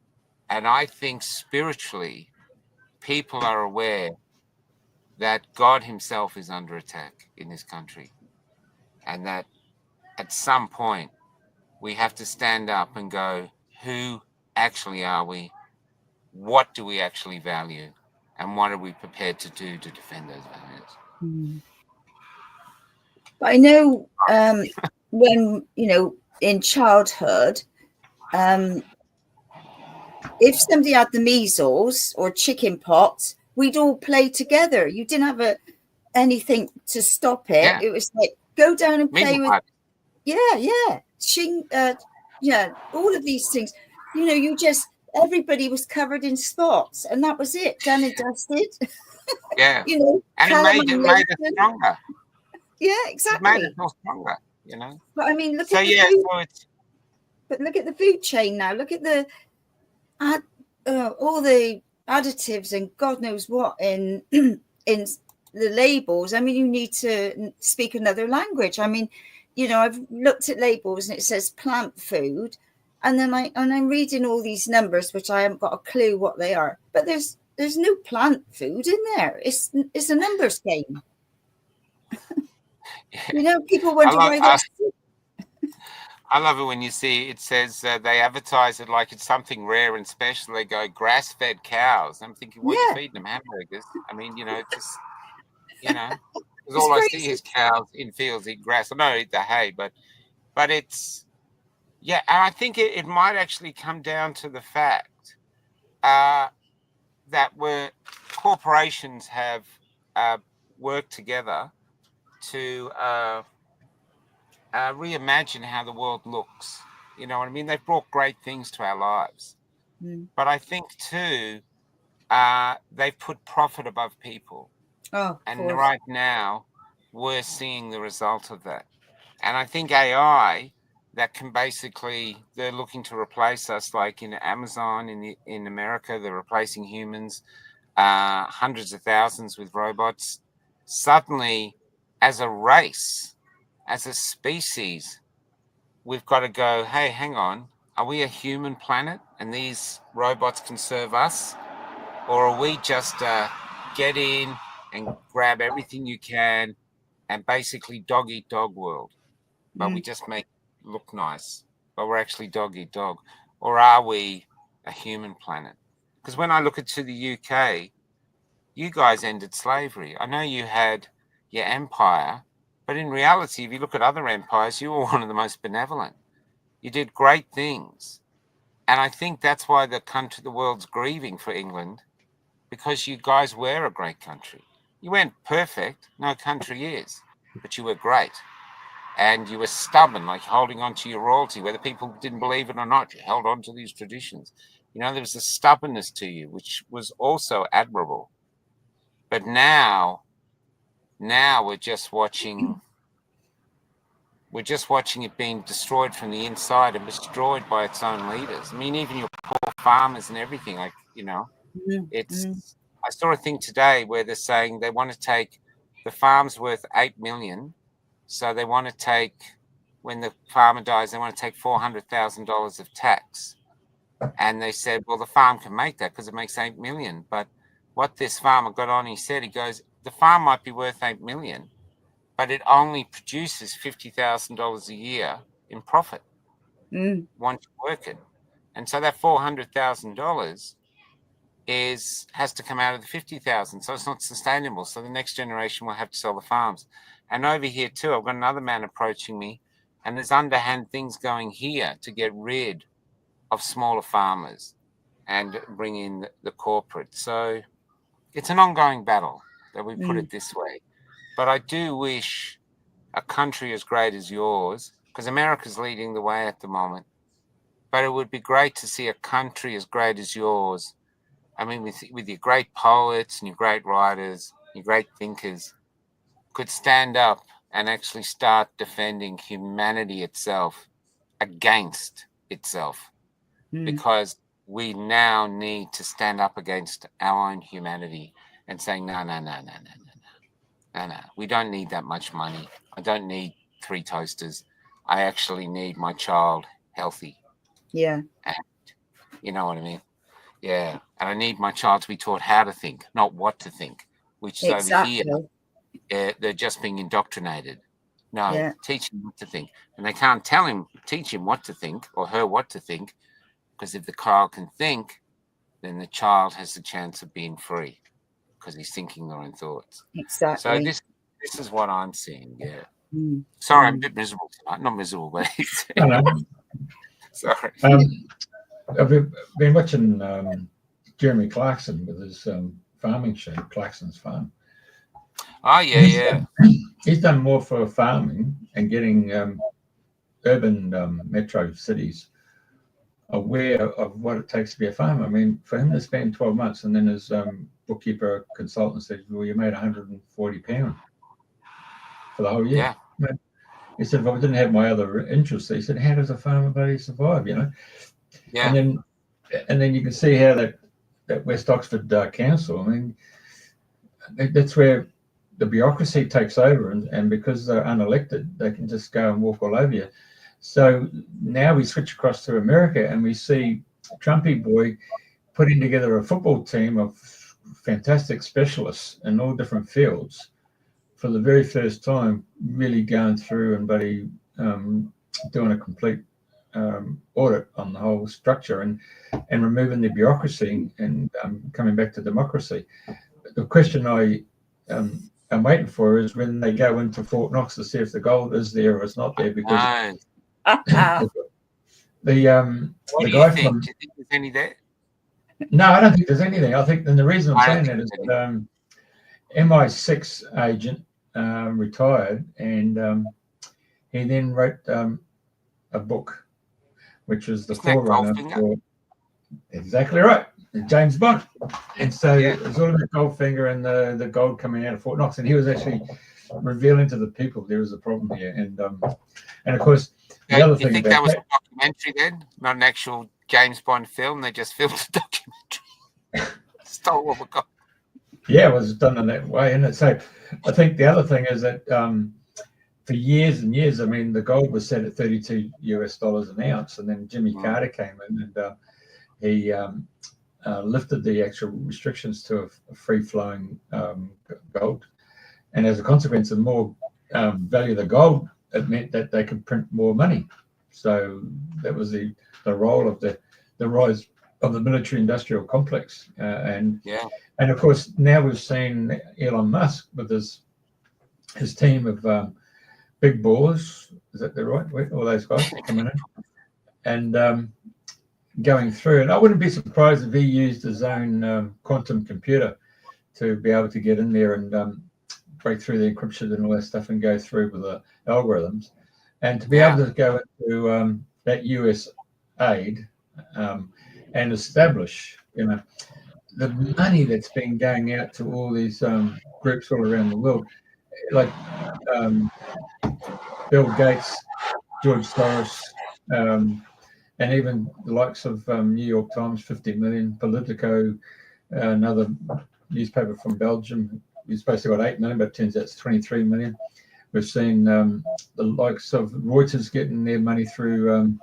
And I think spiritually, people are aware that God himself is under attack in this country, and that at some point we have to stand up and go, who actually are we? What do we actually value? And what are we prepared to do to defend those values? But I know when, in childhood, if somebody had the measles or chicken pox, we'd all play together. You didn't have anything to stop it. Yeah. It was like, go down and play with. All of these things. Everybody was covered in spots, and that was it, done and dusted. Yeah. And it made us stronger. Yeah, exactly. It made us all stronger, But I mean, look at the food chain now. Look at all the additives and God knows what in the labels. I mean, you need to speak another language. I mean, I've looked at labels and it says plant food, and then I'm reading all these numbers which I haven't got a clue what they are. But there's no plant food in there. It's a numbers game. People wonder why that's. I love it when you see it says they advertise it like it's something rare and special. They go grass-fed cows. I'm thinking, what are you feeding them? Hamburgers? I mean, because all I see is cows in fields eat grass. I know eat the hay, but it's, and I think it might actually come down to the fact that corporations have worked together to reimagine how the world looks. You know what I mean? They've brought great things to our lives. But I think too, they've put profit above people. And right now we're seeing the result of that. And I think AI that can basically, they're looking to replace us, like in Amazon in America, they're replacing humans, hundreds of thousands with robots. Suddenly, as a race, as a species, we've got to go, hey, hang on, are we a human planet and these robots can serve us? Or are we just get in and grab everything you can and basically dog eat dog world? But we just make it look nice, but we're actually dog eat dog. Or are we a human planet? Because when I look to the UK, you guys ended slavery. I know you had your empire, but in reality, if you look at other empires, you were one of the most benevolent. You did great things. And I think that's why the world's grieving for England, because you guys were a great country. You weren't perfect, no country is, but you were great. And you were stubborn, like holding on to your royalty, whether people didn't believe it or not, you held on to these traditions. There was a stubbornness to you, which was also admirable. But now we're just watching it being destroyed from the inside and destroyed by its own leaders. I mean, even your poor farmers and everything, I saw a thing today where they're saying they want to take the farm's worth 8 million. So they want to take, when the farmer dies, they want to take $400,000 of tax. And they said, well, the farm can make that because it makes 8 million. But what this farmer got on, he goes, the farm might be worth 8 million, but it only produces $50,000 a year in profit once you work it. And so that $400,000 has to come out of the 50,000. So it's not sustainable. So the next generation will have to sell the farms. And over here too, I've got another man approaching me, and there's underhand things going here to get rid of smaller farmers and bring in the corporate. So it's an ongoing battle, that we put it this way. But I do wish a country as great as yours, because America's leading the way at the moment, but it would be great to see a country as great as yours. I mean, with your great poets and your great writers, your great thinkers, could stand up and actually start defending humanity itself against itself. Because we now need to stand up against our own humanity and saying, no. We don't need that much money. I don't need 3 toasters. I actually need my child healthy. Yeah. And you know what I mean? Yeah. And I need my child to be taught how to think, not what to think. which is exactly. over here. They're just being indoctrinated. No, Yeah. teach him what to think. And they can't teach him what to think or her what to think, because if the child can think, then the child has the chance of being free because he's thinking their own thoughts. Exactly. So this is what I'm seeing, yeah. Mm. Sorry, I'm a bit miserable tonight. Not miserable, but sorry. I've been watching Jeremy Clarkson with his farming show, Clarkson's Farm. Oh, yeah, He's done more for farming and getting urban metro cities aware of what it takes to be a farmer. I mean, for him to spend 12 months and then his bookkeeper consultant said, well, you made £140 for the whole year. Yeah. He said, if I didn't have my other interests, he said, how does a farmer bloody survive, you know? Yeah. And then you can see how that West Oxford Council, I mean, that's where the bureaucracy takes over, and because they're unelected, they can just go and walk all over you. So now we switch across to America and we see Trumpy boy putting together a football team of fantastic specialists in all different fields for the very first time, really going through and doing a complete audit on the whole structure and removing the bureaucracy and coming back to democracy. The question I'm waiting for is when they go into Fort Knox to see if the gold is there or it's not there, because What the do guy you think? from Do you think there's any there? no, I don't think there's anything. I think, and the reason I'm saying that is that MI6 agent retired, and he then wrote a book, which was the forerunner for exactly right, James Bond. And so it's all about Goldfinger and the gold coming out of Fort Knox, and he was actually revealing to the people there was a problem here, and of course the other thing. You think that was a documentary then, not an actual James Bond film? They just filmed a documentary. Stole what we got. Yeah, it was done in that way, and so I think the other thing is that for years and years, I mean, the gold was set at $32 an ounce, and then Jimmy Carter came in and he lifted the actual restrictions to a free-flowing gold, and as a consequence, the more value of the gold, it meant that they could print more money. So that was the role of the rise of the military-industrial complex, and of course now we've seen Elon Musk with his team of big ballers. Is that the right way? All those guys coming in and going through. And I wouldn't be surprised if he used his own quantum computer to be able to get in there and break through the encryption and all that stuff and go through with the algorithms, and to be able to go into that US aid and establish, you know, the money that's been going out to all these groups all around the world, like Bill Gates, George Soros, and even the likes of New York Times, 50 million, Politico, another newspaper from Belgium, you're supposed to have got 8 million, but it turns out it's 23 million. We've seen the likes of Reuters getting their money through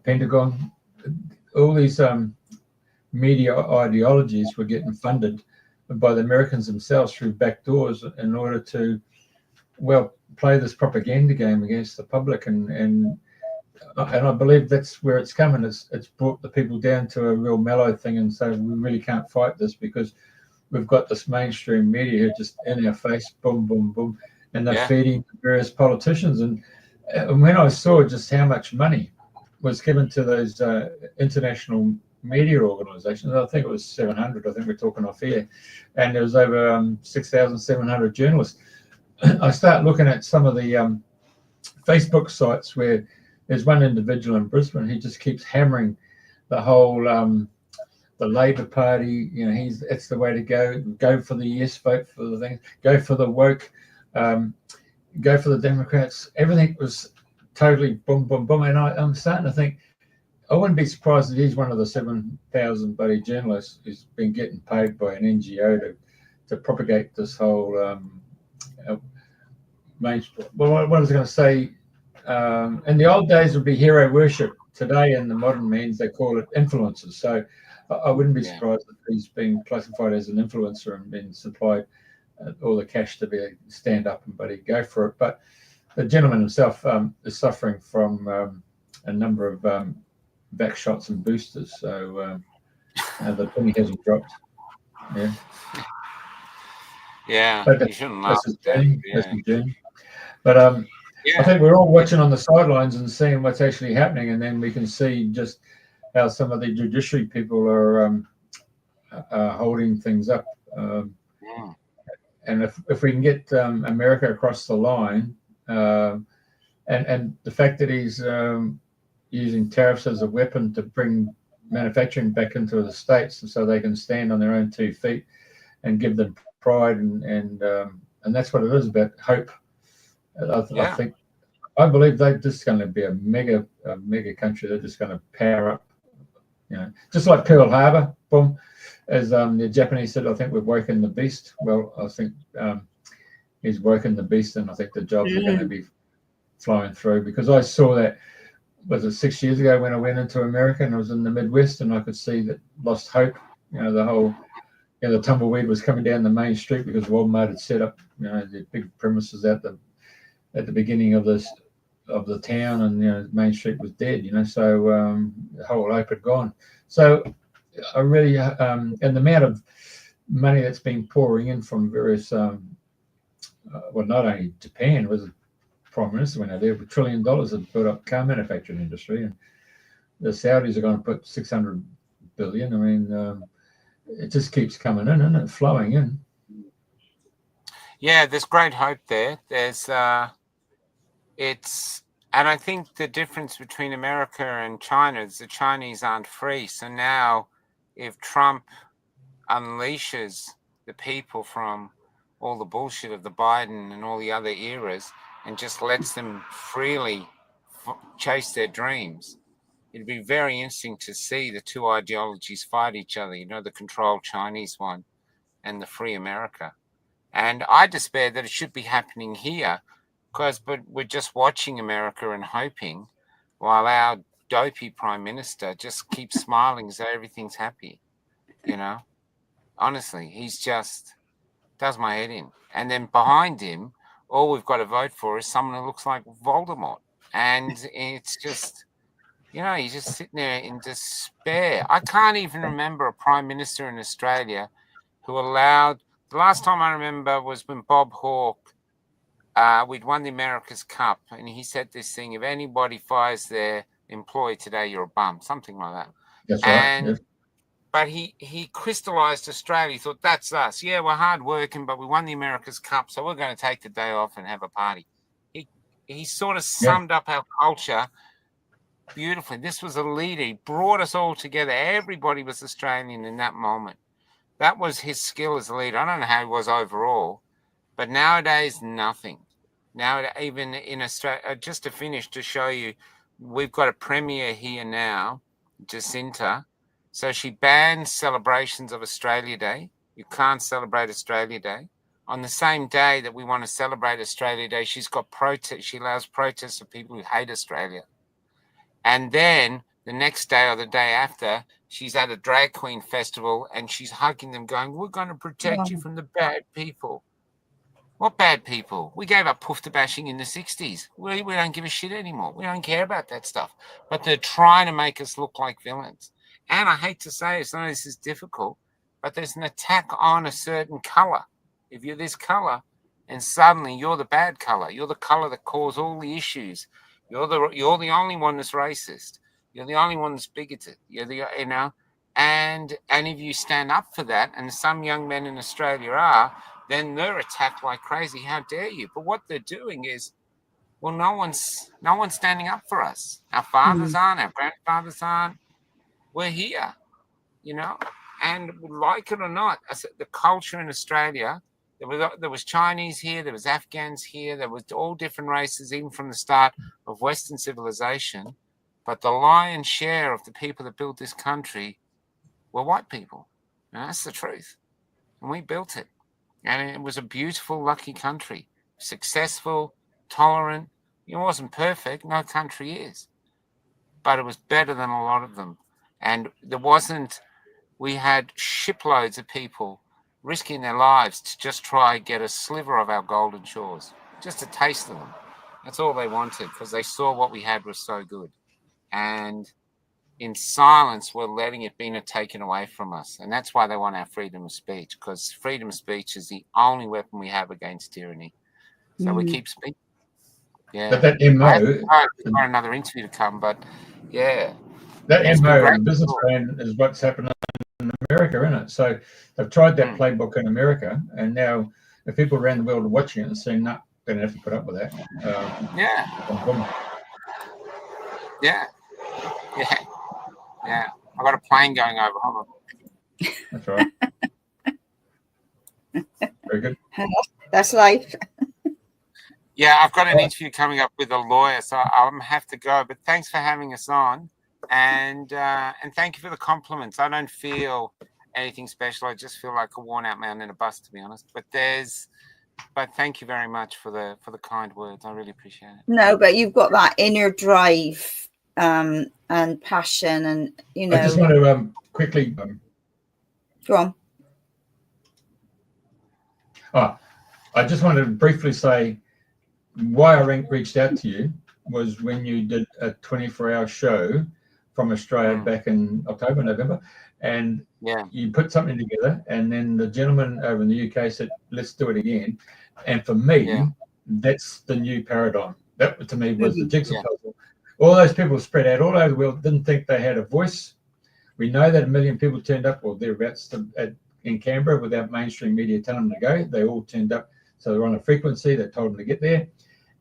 Pentagon. All these media ideologies were getting funded by the Americans themselves through back doors in order to, well, play this propaganda game against the public, and I believe that's where it's coming. It's brought the people down to a real mellow thing, and so we really can't fight this because we've got this mainstream media who just in our face, boom, boom, boom, and they're feeding various politicians. And when I saw just how much money was given to those international media organizations, I think it was 700, I think we're talking off here, and there was over 6,700 journalists. I start looking at some of the Facebook sites where there's one individual in Brisbane who just keeps hammering the whole the Labor Party, you know, it's the way to go for the yes vote for the thing, go for the woke, go for the Democrats. Everything was totally boom, boom, boom. And I'm starting to think, I wouldn't be surprised if he's one of the 7,000 bloody journalists who's been getting paid by an NGO to propagate this whole mainstream. Well, what I was going to say, in the old days it would be hero worship. Today in the modern means they call it influencers. So I wouldn't be surprised if he's being classified as an influencer and being supplied all the cash to be a stand up and buddy go for it. But the gentleman himself is suffering from a number of back shots and boosters, so the penny hasn't dropped. But you shouldn't laugh at that. That's his dream. But I think we're all watching on the sidelines and seeing what's actually happening, and then we can see just how some of the judiciary people are holding things up. And if we can get America across the line, and the fact that he's using tariffs as a weapon to bring manufacturing back into the States so they can stand on their own 2 feet and give them pride, and that's what it is about, hope. I believe they're just going to be a mega country. They're just going to power up, just like Pearl Harbor. Boom, as the Japanese said, I think we've woken the beast. Well, I think he's woken the beast, and I think the jobs are going to be flowing through, because I saw that, was it 6 years ago when I went into America and I was in the Midwest, and I could see that lost hope. The whole, the tumbleweed was coming down the main street because Walmart had set up, the big premises at the beginning of the town, and Main Street was dead. So the whole hope had gone. So I really, and the amount of money that's been pouring in from various, well, not only Japan, was Prime Minister went out there with $1 trillion to build up car manufacturing industry, and the Saudis are going to put 600 billion. I mean, it just keeps coming in, and flowing in. Yeah, there's great hope there. There's and I think the difference between America and China is the Chinese aren't free. So now, if Trump unleashes the people from all the bullshit of the Biden and all the other eras, and just lets them freely chase their dreams, it'd be very interesting to see the two ideologies fight each other, the controlled Chinese one and the free America. And I despair that it should be happening here, but we're just watching America and hoping, while our dopey prime minister just keeps smiling as though everything's happy. Honestly, he's just does my head in. And then behind him, all we've got to vote for is someone who looks like Voldemort. And it's just, he's just sitting there in despair. I can't even remember a prime minister in Australia who allowed, the last time I remember was when Bob Hawke, we'd won the America's Cup, and he said this thing, if anybody fires their employee today, you're a bum, something like that. That's right. Yeah. But he crystallized Australia. He thought, that's us. Yeah, we're hard working, but we won the America's Cup, so we're going to take the day off and have a party. He sort of summed up our culture beautifully. This was a leader. He brought us all together. Everybody was Australian in that moment. That was his skill as a leader. I don't know how he was overall, but nowadays, nothing. Now, even in Australia, just to finish, to show you, we've got a premier here now, Jacinta. So she bans celebrations of Australia Day. You can't celebrate Australia Day. On the same day that we want to celebrate Australia Day, she's got protests. She allows protests of people who hate Australia. And then the next day or the day after, she's at a drag queen festival and she's hugging them, going, we're going to protect you from the bad people. What bad people? We gave up poofter bashing in the 60s. We don't give a shit anymore. We don't care about that stuff. But they're trying to make us look like villains. And I hate to say it, this is difficult, but there's an attack on a certain color. If you're this color, and suddenly you're the bad color, you're the color that caused all the issues. You're the only one that's racist. You're the only one that's bigoted. And if you stand up for that, and some young men in Australia are, then they're attacked like crazy. How dare you? But what they're doing is, well, no one's standing up for us. Our fathers aren't. Our grandfathers aren't. We're here, and like it or not, the culture in Australia, there was Chinese here, there was Afghans here, there was all different races, even from the start of Western civilization. But the lion's share of the people that built this country were white people. And that's the truth. And we built it. And it was a beautiful, lucky country. Successful, tolerant. It wasn't perfect. No country is. But it was better than a lot of them. And there wasn't we had shiploads of people risking their lives to just try and get a sliver of our golden shores, just a taste of them. That's all they wanted, because they saw what we had was so good. And in silence, we're letting it be taken away from us. And that's why they want our freedom of speech, because freedom of speech is the only weapon we have against tyranny. So we keep speaking. Yeah. But that MO... I got another interview to come, but yeah. That MO in business plan is what's happening in America, isn't it? So they've tried that playbook in America, and now if people around the world are watching it and saying, no, they don't have to put up with that. Yeah. I've got a plane going over. Hold on. That's right. Very good. That's life. Yeah, I've got an interview coming up with a lawyer, so I'll have to go. But thanks for having us on, and thank you for the compliments. I don't feel anything special. I just feel like a worn-out man in a bus, to be honest. But thank you very much for the kind words. I really appreciate it. No, but you've got that inner drive and passion, and I just want to quickly go on. I just wanted to briefly say why I reached out to you was when you did a 24-hour show from Australia back in October, November, and you put something together, and then the gentleman over in the UK said, let's do it again. And for me, that's the new paradigm. That, to me, was the jigsaw puzzle. All those people spread out all over the world, didn't think they had a voice. We know that 1 million people turned up, or thereabouts, in Canberra without mainstream media telling them to go. They all turned up, so they're on a frequency that told them to get there.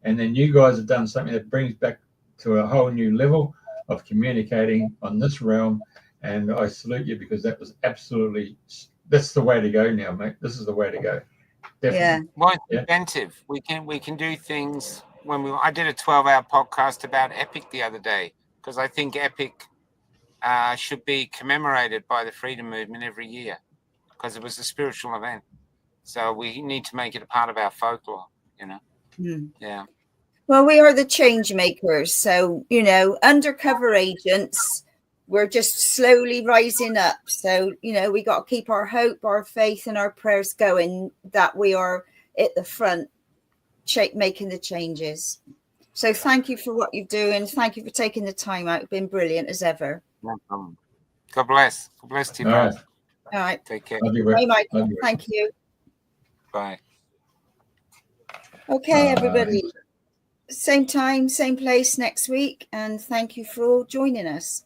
And then you guys have done something that brings back to a whole new level of communicating on this realm. And I salute you, because that was absolutely, that's the way to go now, mate. This is the way to go. Definitely. Yeah. Well, it's inventive. We can do things. I did a 12-hour podcast about Epic the other day, because I think Epic should be commemorated by the freedom movement every year, because it was a spiritual event. So we need to make it a part of our folklore, Yeah. Well, we are the change makers. So, undercover agents, we're just slowly rising up. So, we got to keep our hope, our faith, and our prayers going, that we are at the front making the changes. So thank you for what you're doing. Thank you for taking the time out. It's been brilliant as ever. No problem. God bless. God bless to you both. All right. Take care. Bye, Michael. Thank you. Bye. Okay, everybody. Same time, same place next week. And thank you for all joining us.